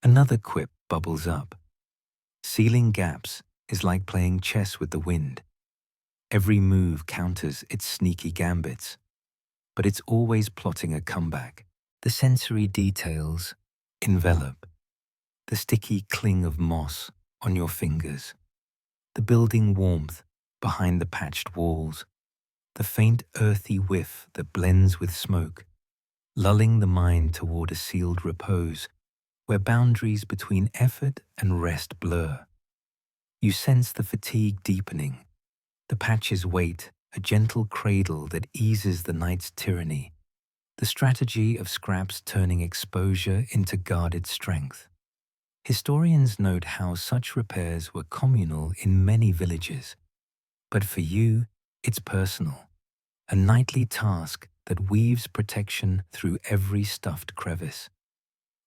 Another quip bubbles up. Sealing gaps is like playing chess with the wind. Every move counters its sneaky gambits, but it's always plotting a comeback. The sensory details envelop. The sticky cling of moss on your fingers. The building warmth behind the patched walls. The faint earthy whiff that blends with smoke, lulling the mind toward a sealed repose where boundaries between effort and rest blur. You sense the fatigue deepening, the patch's weight, a gentle cradle that eases the night's tyranny, the strategy of scraps turning exposure into guarded strength. Historians note how such repairs were communal in many villages, but for you, it's personal, a nightly task that weaves protection through every stuffed crevice.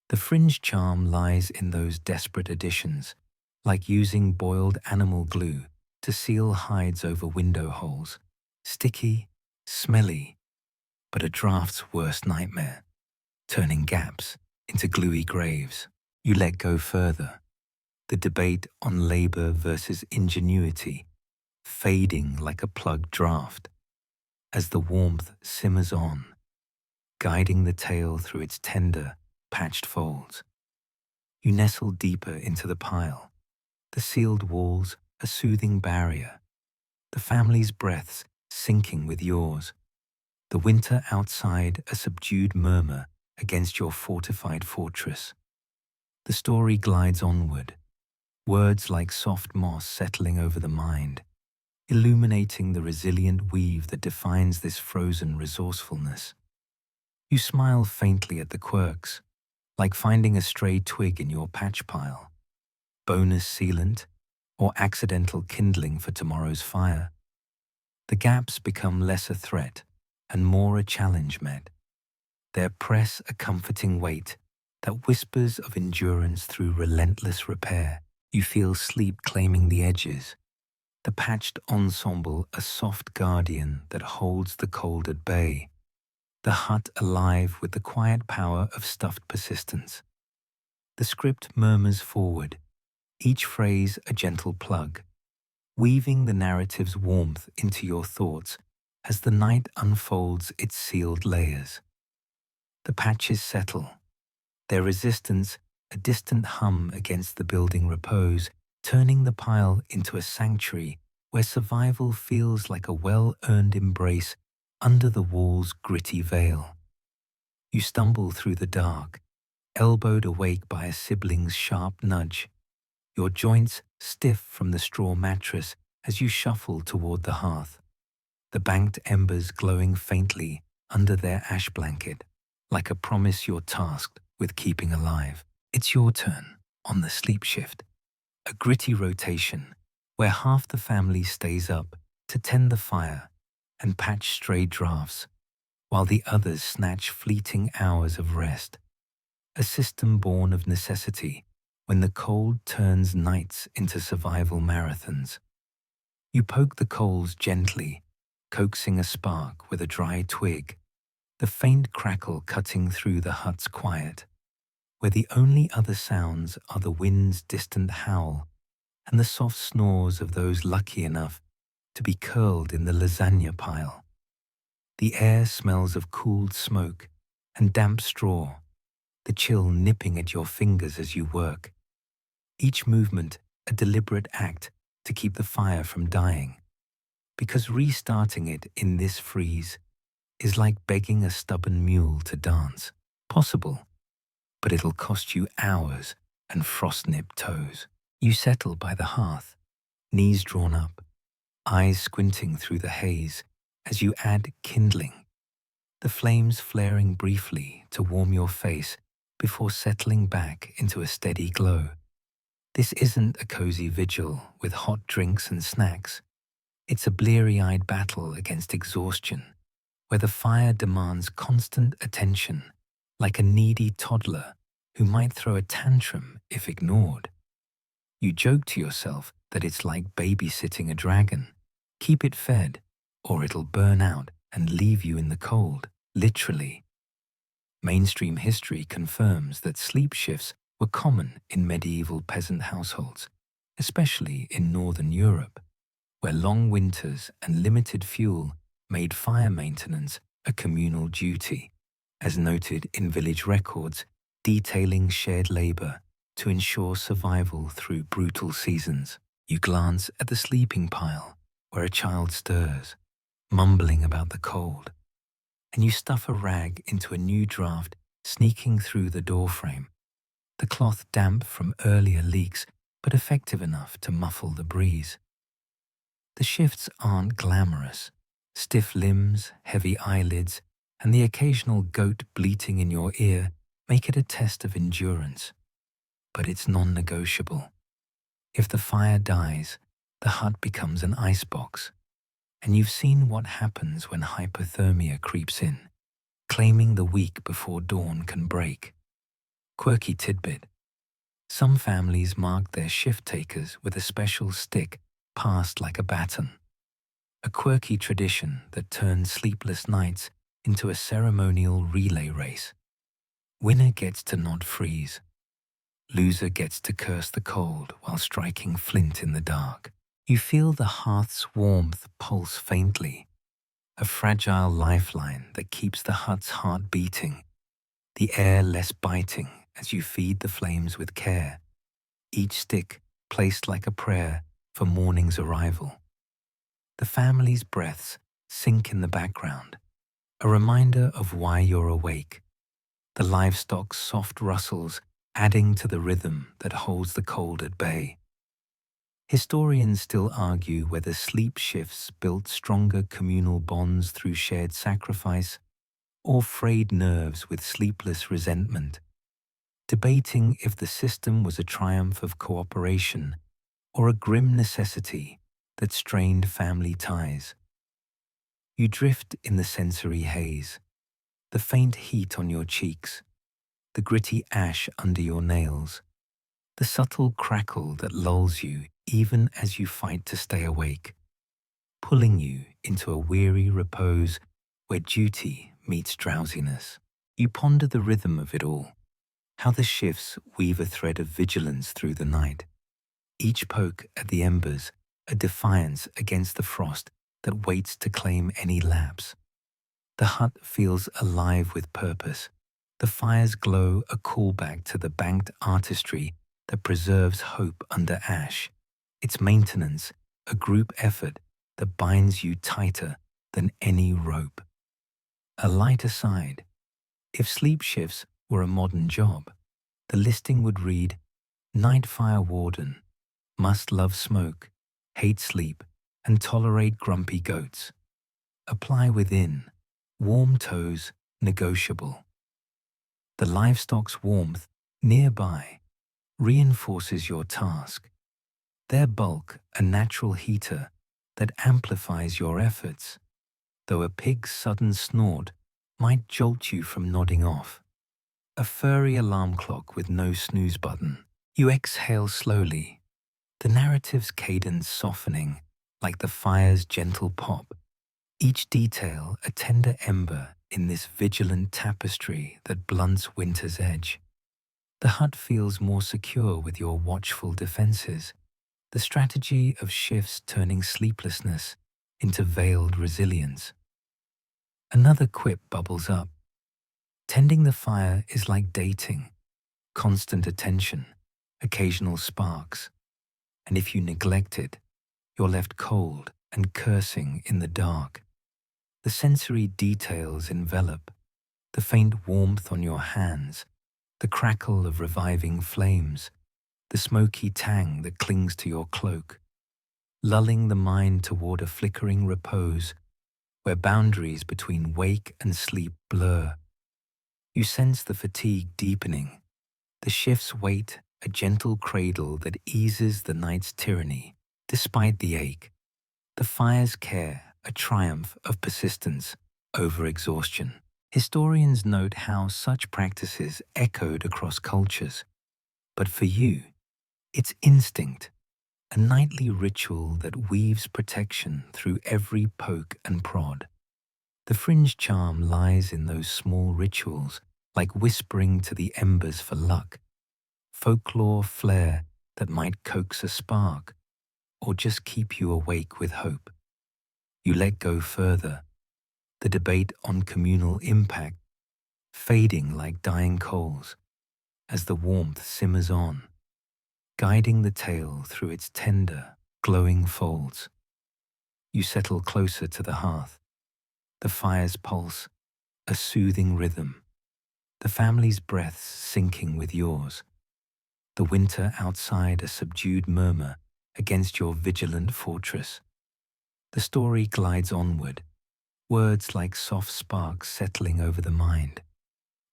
The fringe charm lies in those desperate additions, like using boiled animal glue to seal hides over window holes. Sticky, smelly, but a draft's worst nightmare, turning gaps into gluey graves. You let go further, the debate on labor versus ingenuity fading like a plugged draft as the warmth simmers on, guiding the tale through its tender, patched folds. You nestle deeper into the pile, the sealed walls a soothing barrier, the family's breaths syncing with yours, the winter outside a subdued murmur against your fortified fortress. The story glides onward, words like soft moss settling over the mind, illuminating the resilient weave that defines this frozen resourcefulness. You smile faintly at the quirks, like finding a stray twig in your patch pile, bonus sealant, or accidental kindling for tomorrow's fire. The gaps become less a threat and more a challenge met. Their press a comforting weight that whispers of endurance through relentless repair. You feel sleep claiming the edges, the patched ensemble a soft guardian that holds the cold at bay, the hut alive with the quiet power of stuffed persistence. The script murmurs forward, each phrase a gentle plug, weaving the narrative's warmth into your thoughts as the night unfolds its sealed layers. The patches settle, their resistance a distant hum against the building repose, turning the pile into a sanctuary where survival feels like a well-earned embrace under the wall's gritty veil. You stumble through the dark, elbowed awake by a sibling's sharp nudge, your joints stiff from the straw mattress as you shuffle toward the hearth, the banked embers glowing faintly under their ash blanket, like a promise you're tasked with keeping alive. It's your turn on the sleep shift, a gritty rotation where half the family stays up to tend the fire and patch stray drafts, while the others snatch fleeting hours of rest. A system born of necessity when the cold turns nights into survival marathons. You poke the coals gently, coaxing a spark with a dry twig, the faint crackle cutting through the hut's quiet, where the only other sounds are the wind's distant howl and the soft snores of those lucky enough to be curled in the lasagna pile. The air smells of cooled smoke and damp straw, the chill nipping at your fingers as you work. Each movement a deliberate act to keep the fire from dying, because restarting it in this freeze is like begging a stubborn mule to dance. Possible, but it'll cost you hours and frost-nipped toes. You settle by the hearth, knees drawn up, eyes squinting through the haze as you add kindling, the flames flaring briefly to warm your face before settling back into a steady glow. This isn't a cozy vigil with hot drinks and snacks. It's a bleary-eyed battle against exhaustion, where the fire demands constant attention, like a needy toddler who might throw a tantrum if ignored. You joke to yourself that it's like babysitting a dragon. Keep it fed, or it'll burn out and leave you in the cold, literally. Mainstream history confirms that sleep shifts were common in medieval peasant households, especially in Northern Europe, where long winters and limited fuel made fire maintenance a communal duty, as noted in village records detailing shared labor to ensure survival through brutal seasons. You glance at the sleeping pile where a child stirs, mumbling about the cold, and you stuff a rag into a new draft sneaking through the doorframe, the cloth damp from earlier leaks but effective enough to muffle the breeze. The shifts aren't glamorous. Stiff limbs, heavy eyelids, and the occasional goat bleating in your ear make it a test of endurance. But it's non-negotiable. If the fire dies, the hut becomes an icebox, and you've seen what happens when hypothermia creeps in, claiming the week before dawn can break. Quirky tidbit. Some families mark their shift takers with a special stick passed like a baton. A quirky tradition that turns sleepless nights into a ceremonial relay race. Winner gets to not freeze. Loser gets to curse the cold while striking flint in the dark. You feel the hearth's warmth pulse faintly, a fragile lifeline that keeps the hut's heart beating, the air less biting as you feed the flames with care, each stick placed like a prayer for morning's arrival. The family's breaths sink in the background, a reminder of why you're awake, the livestock's soft rustles adding to the rhythm that holds the cold at bay. Historians still argue whether sleep shifts built stronger communal bonds through shared sacrifice or frayed nerves with sleepless resentment, debating if the system was a triumph of cooperation or a grim necessity that strained family ties. You drift in the sensory haze, the faint heat on your cheeks, the gritty ash under your nails, the subtle crackle that lulls you even as you fight to stay awake, pulling you into a weary repose where duty meets drowsiness. You ponder the rhythm of it all, how the shifts weave a thread of vigilance through the night, each poke at the embers a defiance against the frost that waits to claim any lapse. The hut feels alive with purpose, the fire's glow a callback to the banked artistry that preserves hope under ash, its maintenance a group effort that binds you tighter than any rope. A light aside, if sleep shifts were a modern job, the listing would read, Night Fire Warden, must love smoke, hate sleep, and tolerate grumpy goats. Apply within, warm toes, negotiable. The livestock's warmth, nearby, reinforces your task, their bulk a natural heater that amplifies your efforts, though a pig's sudden snort might jolt you from nodding off. A furry alarm clock with no snooze button. You exhale slowly, the narrative's cadence softening like the fire's gentle pop, each detail a tender ember in this vigilant tapestry that blunts winter's edge. The hut feels more secure with your watchful defenses, the strategy of shifts turning sleeplessness into veiled resilience. Another quip bubbles up. Tending the fire is like dating, constant attention, occasional sparks, and if you neglect it, you're left cold and cursing in the dark. The sensory details envelop, the faint warmth on your hands, the crackle of reviving flames, the smoky tang that clings to your cloak, lulling the mind toward a flickering repose where boundaries between wake and sleep blur. You sense the fatigue deepening, the shift's weight a gentle cradle that eases the night's tyranny, despite the ache, the fire's care a triumph of persistence over exhaustion. Historians note how such practices echoed across cultures, but for you, it's instinct, a nightly ritual that weaves protection through every poke and prod. The fringe charm lies in those small rituals, like whispering to the embers for luck, folklore flair that might coax a spark, or just keep you awake with hope. You let go further, the debate on communal impact fading like dying coals as the warmth simmers on, guiding the tale through its tender, glowing folds. You settle closer to the hearth, the fire's pulse a soothing rhythm, the family's breaths syncing with yours, the winter outside a subdued murmur against your vigilant fortress. The story glides onward, words like soft sparks settling over the mind,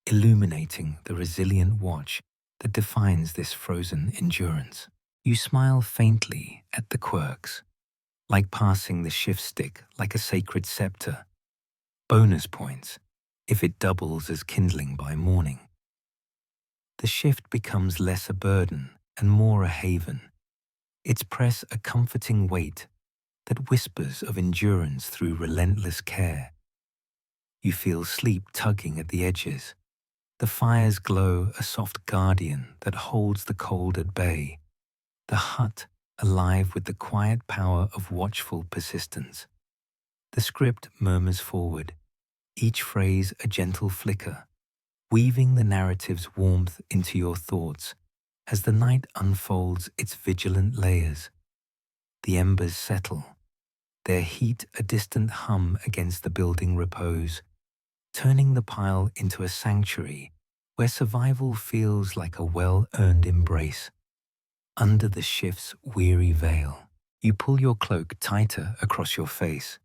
illuminating the resilient watch that defines this frozen endurance. You smile faintly at the quirks, like passing the shift stick like a sacred scepter. Bonus points if it doubles as kindling by morning. The shift becomes less a burden and more a haven, its press a comforting weight that whispers of endurance through relentless care. You feel sleep tugging at the edges, the fire's glow a soft guardian that holds the cold at bay, the hut alive with the quiet power of watchful persistence. The script murmurs forward, each phrase a gentle flicker, weaving the narrative's warmth into your thoughts as the night unfolds its vigilant layers. The embers settle, their heat a distant hum against the building repose, turning the pile into a sanctuary where survival feels like a well-earned embrace. Under the shift's weary veil, you pull your cloak tighter across your face,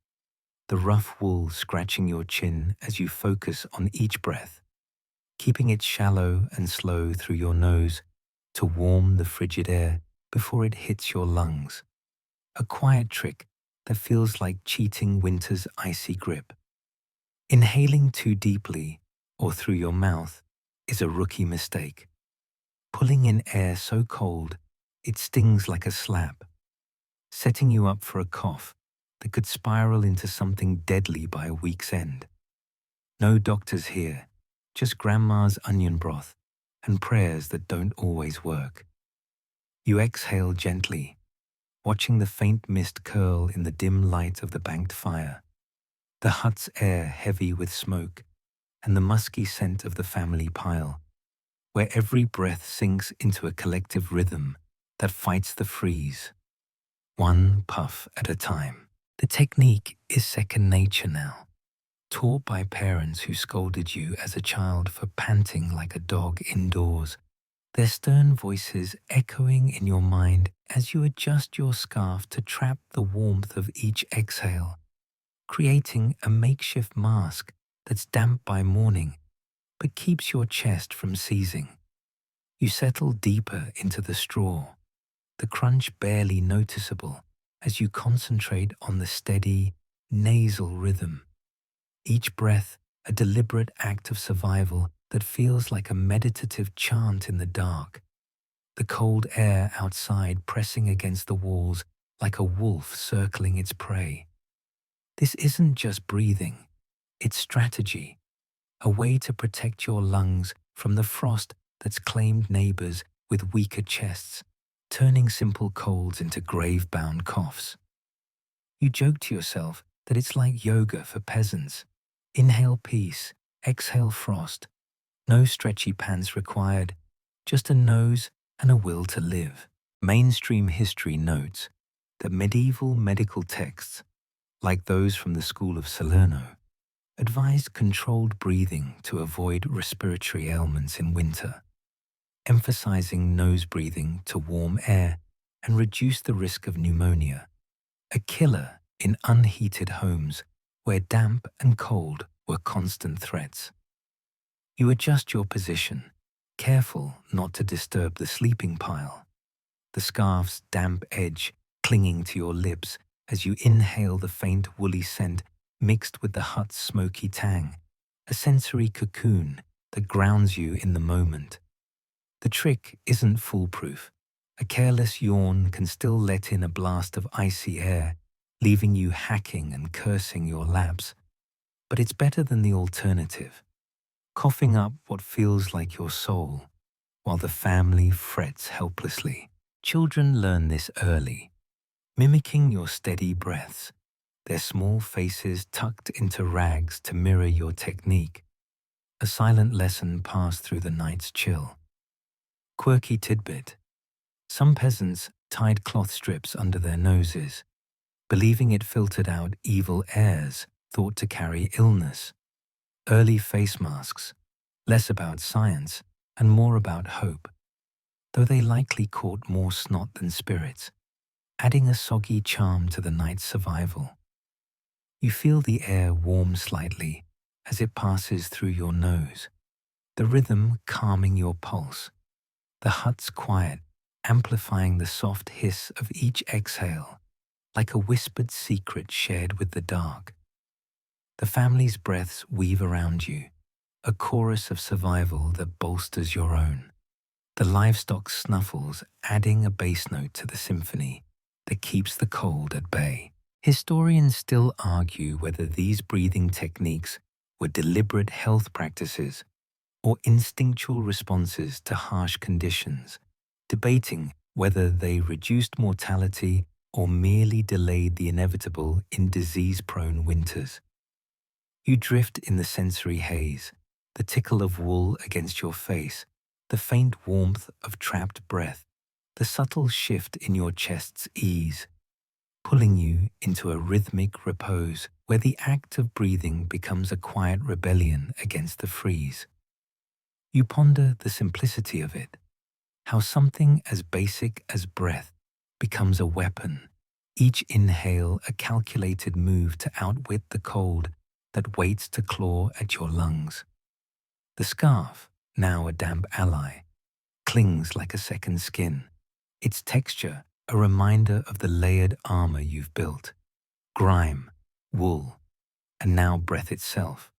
the rough wool scratching your chin as you focus on each breath, keeping it shallow and slow through your nose to warm the frigid air before it hits your lungs. A quiet trick that feels like cheating winter's icy grip. Inhaling too deeply or through your mouth is a rookie mistake. Pulling in air so cold it stings like a slap, setting you up for a cough that could spiral into something deadly by a week's end. No doctors here, just grandma's onion broth and prayers that don't always work. You exhale gently, watching the faint mist curl in the dim light of the banked fire, the hut's air heavy with smoke and the musky scent of the family pile, where every breath sinks into a collective rhythm that fights the freeze, one puff at a time. The technique is second nature now, taught by parents who scolded you as a child for panting like a dog indoors, their stern voices echoing in your mind as you adjust your scarf to trap the warmth of each exhale, creating a makeshift mask that's damp by morning but keeps your chest from seizing. You settle deeper into the straw, the crunch barely noticeable as you concentrate on the steady, nasal rhythm. Each breath a deliberate act of survival that feels like a meditative chant in the dark, the cold air outside pressing against the walls like a wolf circling its prey. This isn't just breathing, it's strategy, a way to protect your lungs from the frost that's claimed neighbors with weaker chests, turning simple colds into grave-bound coughs. You joke to yourself that it's like yoga for peasants. Inhale peace, exhale frost, No stretchy pants required, just a nose and a will to live. Mainstream history notes that medieval medical texts, like those from the school of Salerno, advised controlled breathing to avoid respiratory ailments in winter, emphasizing nose breathing to warm air and reduce the risk of pneumonia, a killer in unheated homes where damp and cold were constant threats. You adjust your position, careful not to disturb the sleeping pile, the scarf's damp edge clinging to your lips as you inhale the faint woolly scent mixed with the hut's smoky tang, a sensory cocoon that grounds you in the moment. The trick isn't foolproof. A careless yawn can still let in a blast of icy air, leaving you hacking and cursing your lapse. But it's better than the alternative, coughing up what feels like your soul, while the family frets helplessly. Children learn this early, mimicking your steady breaths, their small faces tucked into rags to mirror your technique, a silent lesson passed through the night's chill. Quirky tidbit: some peasants tied cloth strips under their noses, believing it filtered out evil airs thought to carry illness. Early face masks, less about science and more about hope, though they likely caught more snot than spirits, adding a soggy charm to the night's survival. You feel the air warm slightly as it passes through your nose, the rhythm calming your pulse, the hut's quiet amplifying the soft hiss of each exhale, like a whispered secret shared with the dark. The family's breaths weave around you, a chorus of survival that bolsters your own. The livestock snuffles adding a bass note to the symphony that keeps the cold at bay. Historians still argue whether these breathing techniques were deliberate health practices or instinctual responses to harsh conditions, debating whether they reduced mortality or merely delayed the inevitable in disease-prone winters. You drift in the sensory haze, the tickle of wool against your face, the faint warmth of trapped breath, the subtle shift in your chest's ease, pulling you into a rhythmic repose where the act of breathing becomes a quiet rebellion against the freeze. You ponder the simplicity of it, how something as basic as breath becomes a weapon, each inhale a calculated move to outwit the cold that waits to claw at your lungs. The scarf, now a damp ally, clings like a second skin, its texture a reminder of the layered armor you've built. Grime, wool, and now breath itself,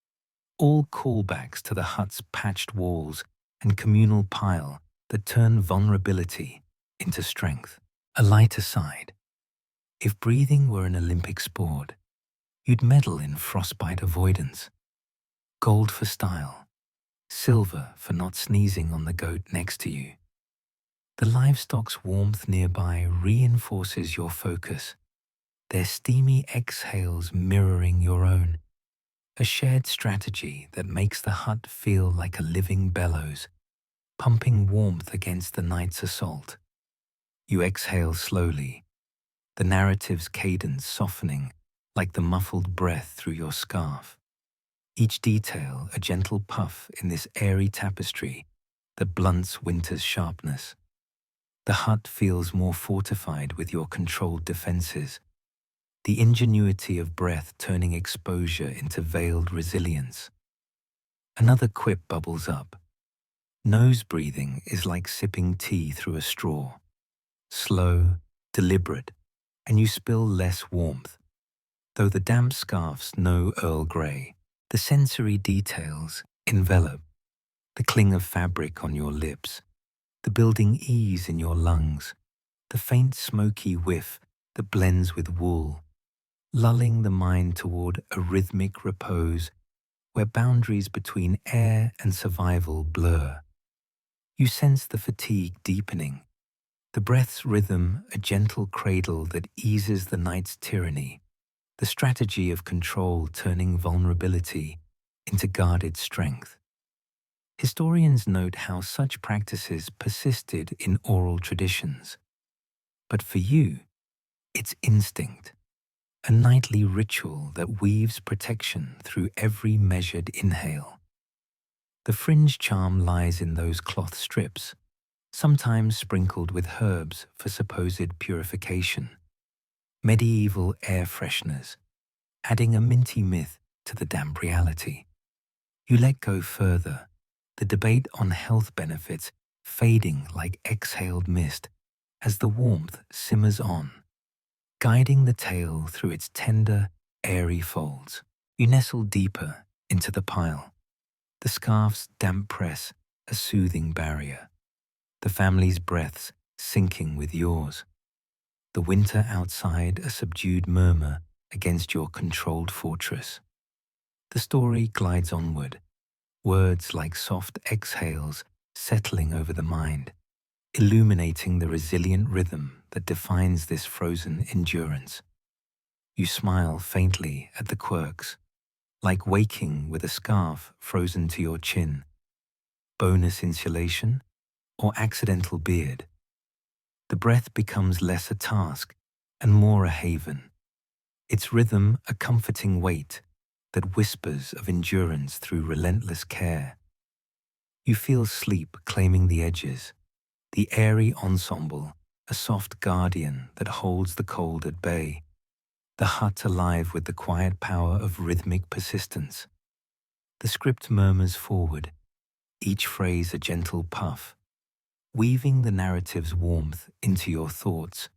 all callbacks to the hut's patched walls and communal pile that turn vulnerability into strength. A lighter side: if breathing were an Olympic sport, you'd medal in frostbite avoidance. Gold for style, silver for not sneezing on the goat next to you. The livestock's warmth nearby reinforces your focus, their steamy exhales mirroring your own, a shared strategy that makes the hut feel like a living bellows, pumping warmth against the night's assault. You exhale slowly, the narrative's cadence softening like the muffled breath through your scarf. Each detail a gentle puff in this airy tapestry that blunts winter's sharpness. The hut feels more fortified with your controlled defenses, the ingenuity of breath turning exposure into veiled resilience. Another quip bubbles up. Nose breathing is like sipping tea through a straw. Slow, deliberate, and you spill less warmth. Though the damp scarf's no Earl Grey, the sensory details envelop, the cling of fabric on your lips, the building ease in your lungs, the faint smoky whiff that blends with wool, lulling the mind toward a rhythmic repose where boundaries between air and survival blur. You sense the fatigue deepening, the breath's rhythm a gentle cradle that eases the night's tyranny, the strategy of control turning vulnerability into guarded strength. Historians note how such practices persisted in oral traditions. But for you, it's instinct, a nightly ritual that weaves protection through every measured inhale. The fringe charm lies in those cloth strips, sometimes sprinkled with herbs for supposed purification. Medieval air fresheners, adding a minty myth to the damp reality. You let go further, the debate on health benefits fading like exhaled mist as the warmth simmers on, guiding the tale through its tender, airy folds. You nestle deeper into the pile, the scarf's damp press a soothing barrier, the family's breaths sinking with yours, the winter outside a subdued murmur against your controlled fortress. The story glides onward, words like soft exhales settling over the mind, illuminating the resilient rhythm that defines this frozen endurance. You smile faintly at the quirks, like waking with a scarf frozen to your chin. Bonus insulation or accidental beard. The breath becomes less a task and more a haven, its rhythm a comforting weight that whispers of endurance through relentless care. You feel sleep claiming the edges, the airy ensemble, a soft guardian that holds the cold at bay, the hut alive with the quiet power of rhythmic persistence. The script murmurs forward, each phrase a gentle puff, weaving the narrative's warmth into your thoughts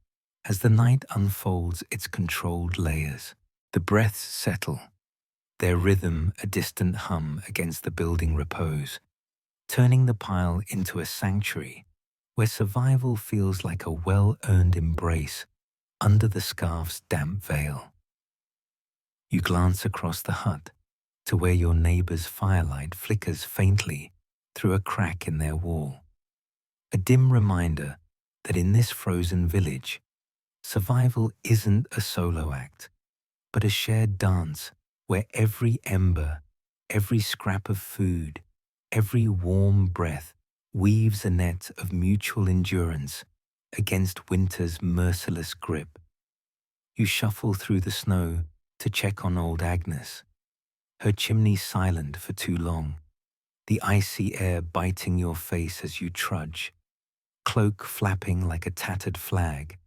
as the night unfolds its controlled layers. The breaths settle, their rhythm a distant hum against the building repose, turning the pile into a sanctuary where survival feels like a well-earned embrace under the scarf's damp veil. You glance across the hut to where your neighbor's firelight flickers faintly through a crack in their wall, a dim reminder that in this frozen village, survival isn't a solo act, but a shared dance where every ember, every scrap of food, every warm breath weaves a net of mutual endurance against winter's merciless grip. You shuffle through the snow to check on old Agnes, her chimney silent for too long, the icy air biting your face as you trudge, cloak flapping like a tattered flag,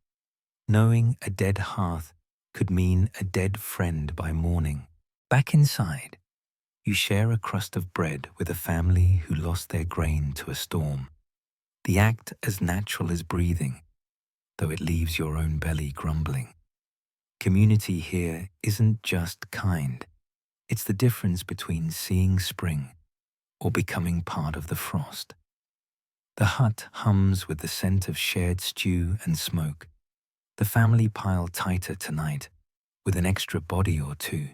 knowing a dead hearth could mean a dead friend by morning. Back inside, you share a crust of bread with a family who lost their grain to a storm, the act as natural as breathing, though it leaves your own belly grumbling. Community here isn't just kind, it's the difference between seeing spring or becoming part of the frost. The hut hums with the scent of shared stew and smoke, the family pile tighter tonight, with an extra body or two,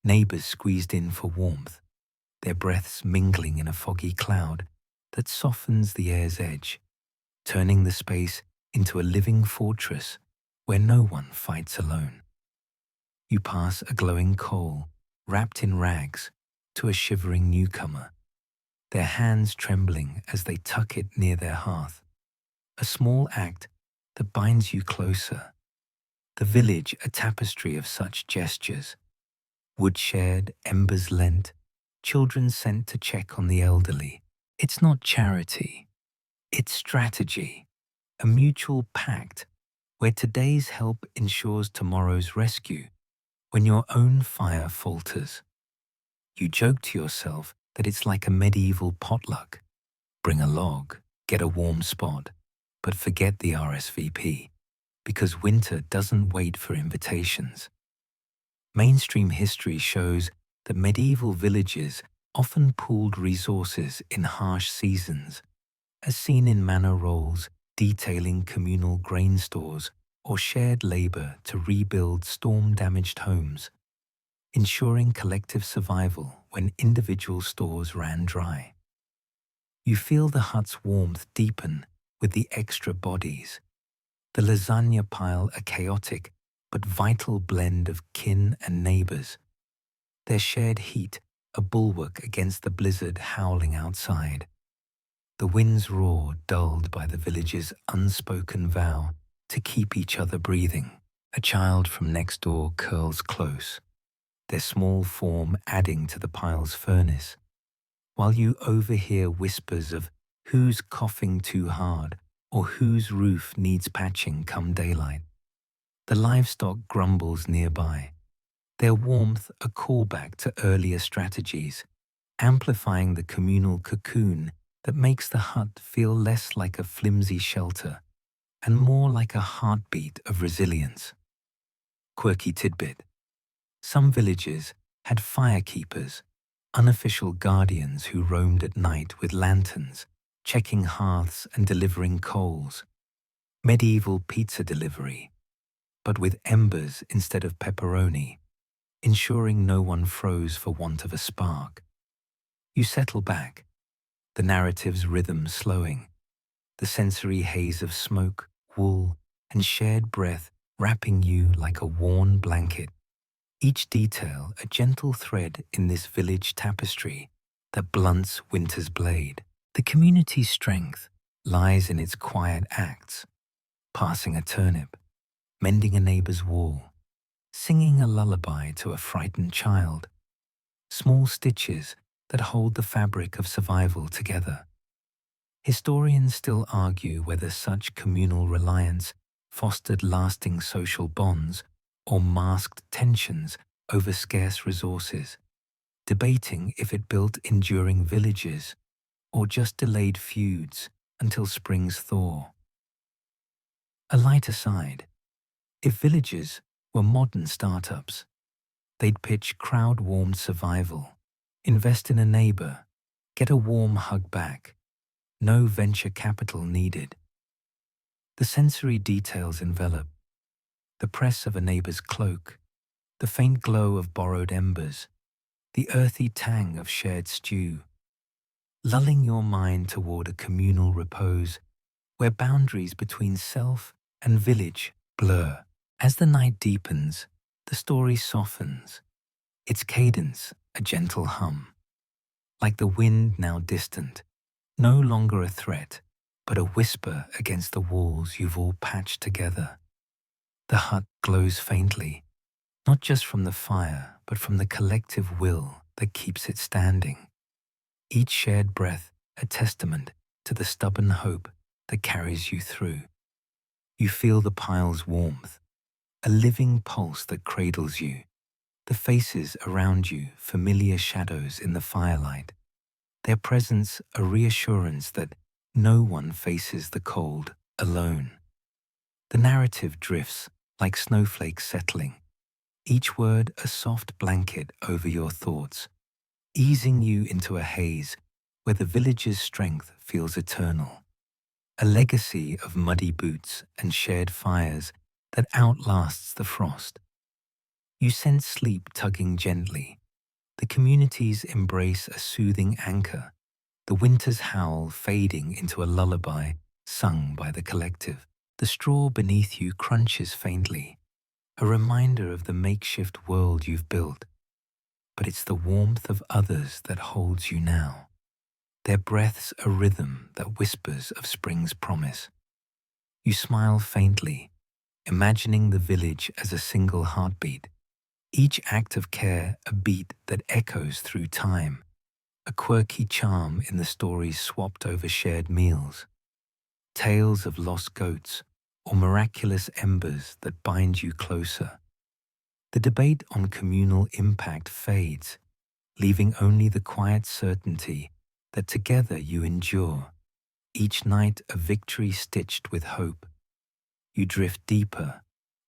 neighbors squeezed in for warmth, their breaths mingling in a foggy cloud that softens the air's edge, turning the space into a living fortress where no one fights alone. You pass a glowing coal, wrapped in rags, to a shivering newcomer, their hands trembling as they tuck it near their hearth, a small act that binds you closer. The village a tapestry of such gestures, wood shared, embers lent, children sent to check on the elderly. It's not charity, it's strategy, a mutual pact where today's help ensures tomorrow's rescue when your own fire falters. You joke to yourself that it's like a medieval potluck. Bring a log, get a warm spot, but forget the RSVP, because winter doesn't wait for invitations. Mainstream history shows that medieval villages often pooled resources in harsh seasons, as seen in manor rolls detailing communal grain stores or shared labor to rebuild storm-damaged homes, ensuring collective survival when individual stores ran dry. You feel the hut's warmth deepen with the extra bodies, the lasagna pile a chaotic but vital blend of kin and neighbors, their shared heat a bulwark against the blizzard howling outside. The wind's roar dulled by the village's unspoken vow to keep each other breathing. A child from next door curls close, their small form adding to the pile's furnace, while you overhear whispers of who's coughing too hard or whose roof needs patching come daylight. The livestock grumbles nearby, their warmth a callback to earlier strategies, amplifying the communal cocoon that makes the hut feel less like a flimsy shelter and more like a heartbeat of resilience. Quirky tidbit: some villages had firekeepers, unofficial guardians who roamed at night with lanterns, checking hearths and delivering coals. Medieval pizza delivery, but with embers instead of pepperoni, ensuring no one froze for want of a spark. You settle back, the narrative's rhythm slowing, the sensory haze of smoke, wool, and shared breath wrapping you like a worn blanket. Each detail a gentle thread in this village tapestry that blunts winter's blade. The community's strength lies in its quiet acts, passing a turnip, mending a neighbor's wall, singing a lullaby to a frightened child. Small stitches that hold the fabric of survival together. Historians still argue whether such communal reliance fostered lasting social bonds or masked tensions over scarce resources, debating if it built enduring villages or just delayed feuds until spring's thaw. A light aside, if villages were modern startups, they'd pitch crowd-warmed survival, invest in a neighbor, get a warm hug back, no venture capital needed. The sensory details envelop the press of a neighbor's cloak, the faint glow of borrowed embers, the earthy tang of shared stew, lulling your mind toward a communal repose where boundaries between self and village blur. As the night deepens, the story softens, its cadence a gentle hum, like the wind now distant, no longer a threat, but a whisper against the walls you've all patched together. The hut glows faintly, not just from the fire, but from the collective will that keeps it standing. Each shared breath a testament to the stubborn hope that carries you through. You feel the pile's warmth, a living pulse that cradles you, the faces around you familiar shadows in the firelight, their presence a reassurance that no one faces the cold alone. The narrative drifts like snowflakes settling, each word a soft blanket over your thoughts, easing you into a haze where the village's strength feels eternal, a legacy of muddy boots and shared fires that outlasts the frost. You sense sleep tugging gently, the community's embrace a soothing anchor, the winter's howl fading into a lullaby sung by the collective. The straw beneath you crunches faintly, a reminder of the makeshift world you've built. But it's the warmth of others that holds you now, their breaths a rhythm that whispers of spring's promise. You smile faintly, imagining the village as a single heartbeat, each act of care a beat that echoes through time, a quirky charm in the stories swapped over shared meals, tales of lost goats or miraculous embers that bind you closer. The debate on communal impact fades, leaving only the quiet certainty that together you endure, each night a victory stitched with hope. You drift deeper,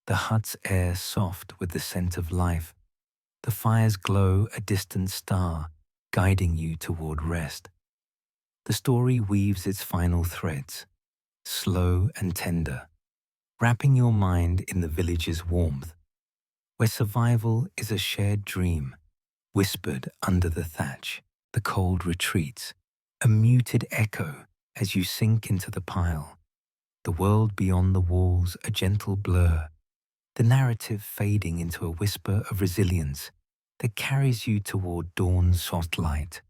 the hut's air soft with the scent of life, the fire's glow a distant star guiding you toward rest. The story weaves its final threads, slow and tender, wrapping your mind in the village's warmth, where survival is a shared dream, whispered under the thatch. The cold retreats, a muted echo as you sink into the pile, the world beyond the walls a gentle blur, the narrative fading into a whisper of resilience that carries you toward dawn's soft light.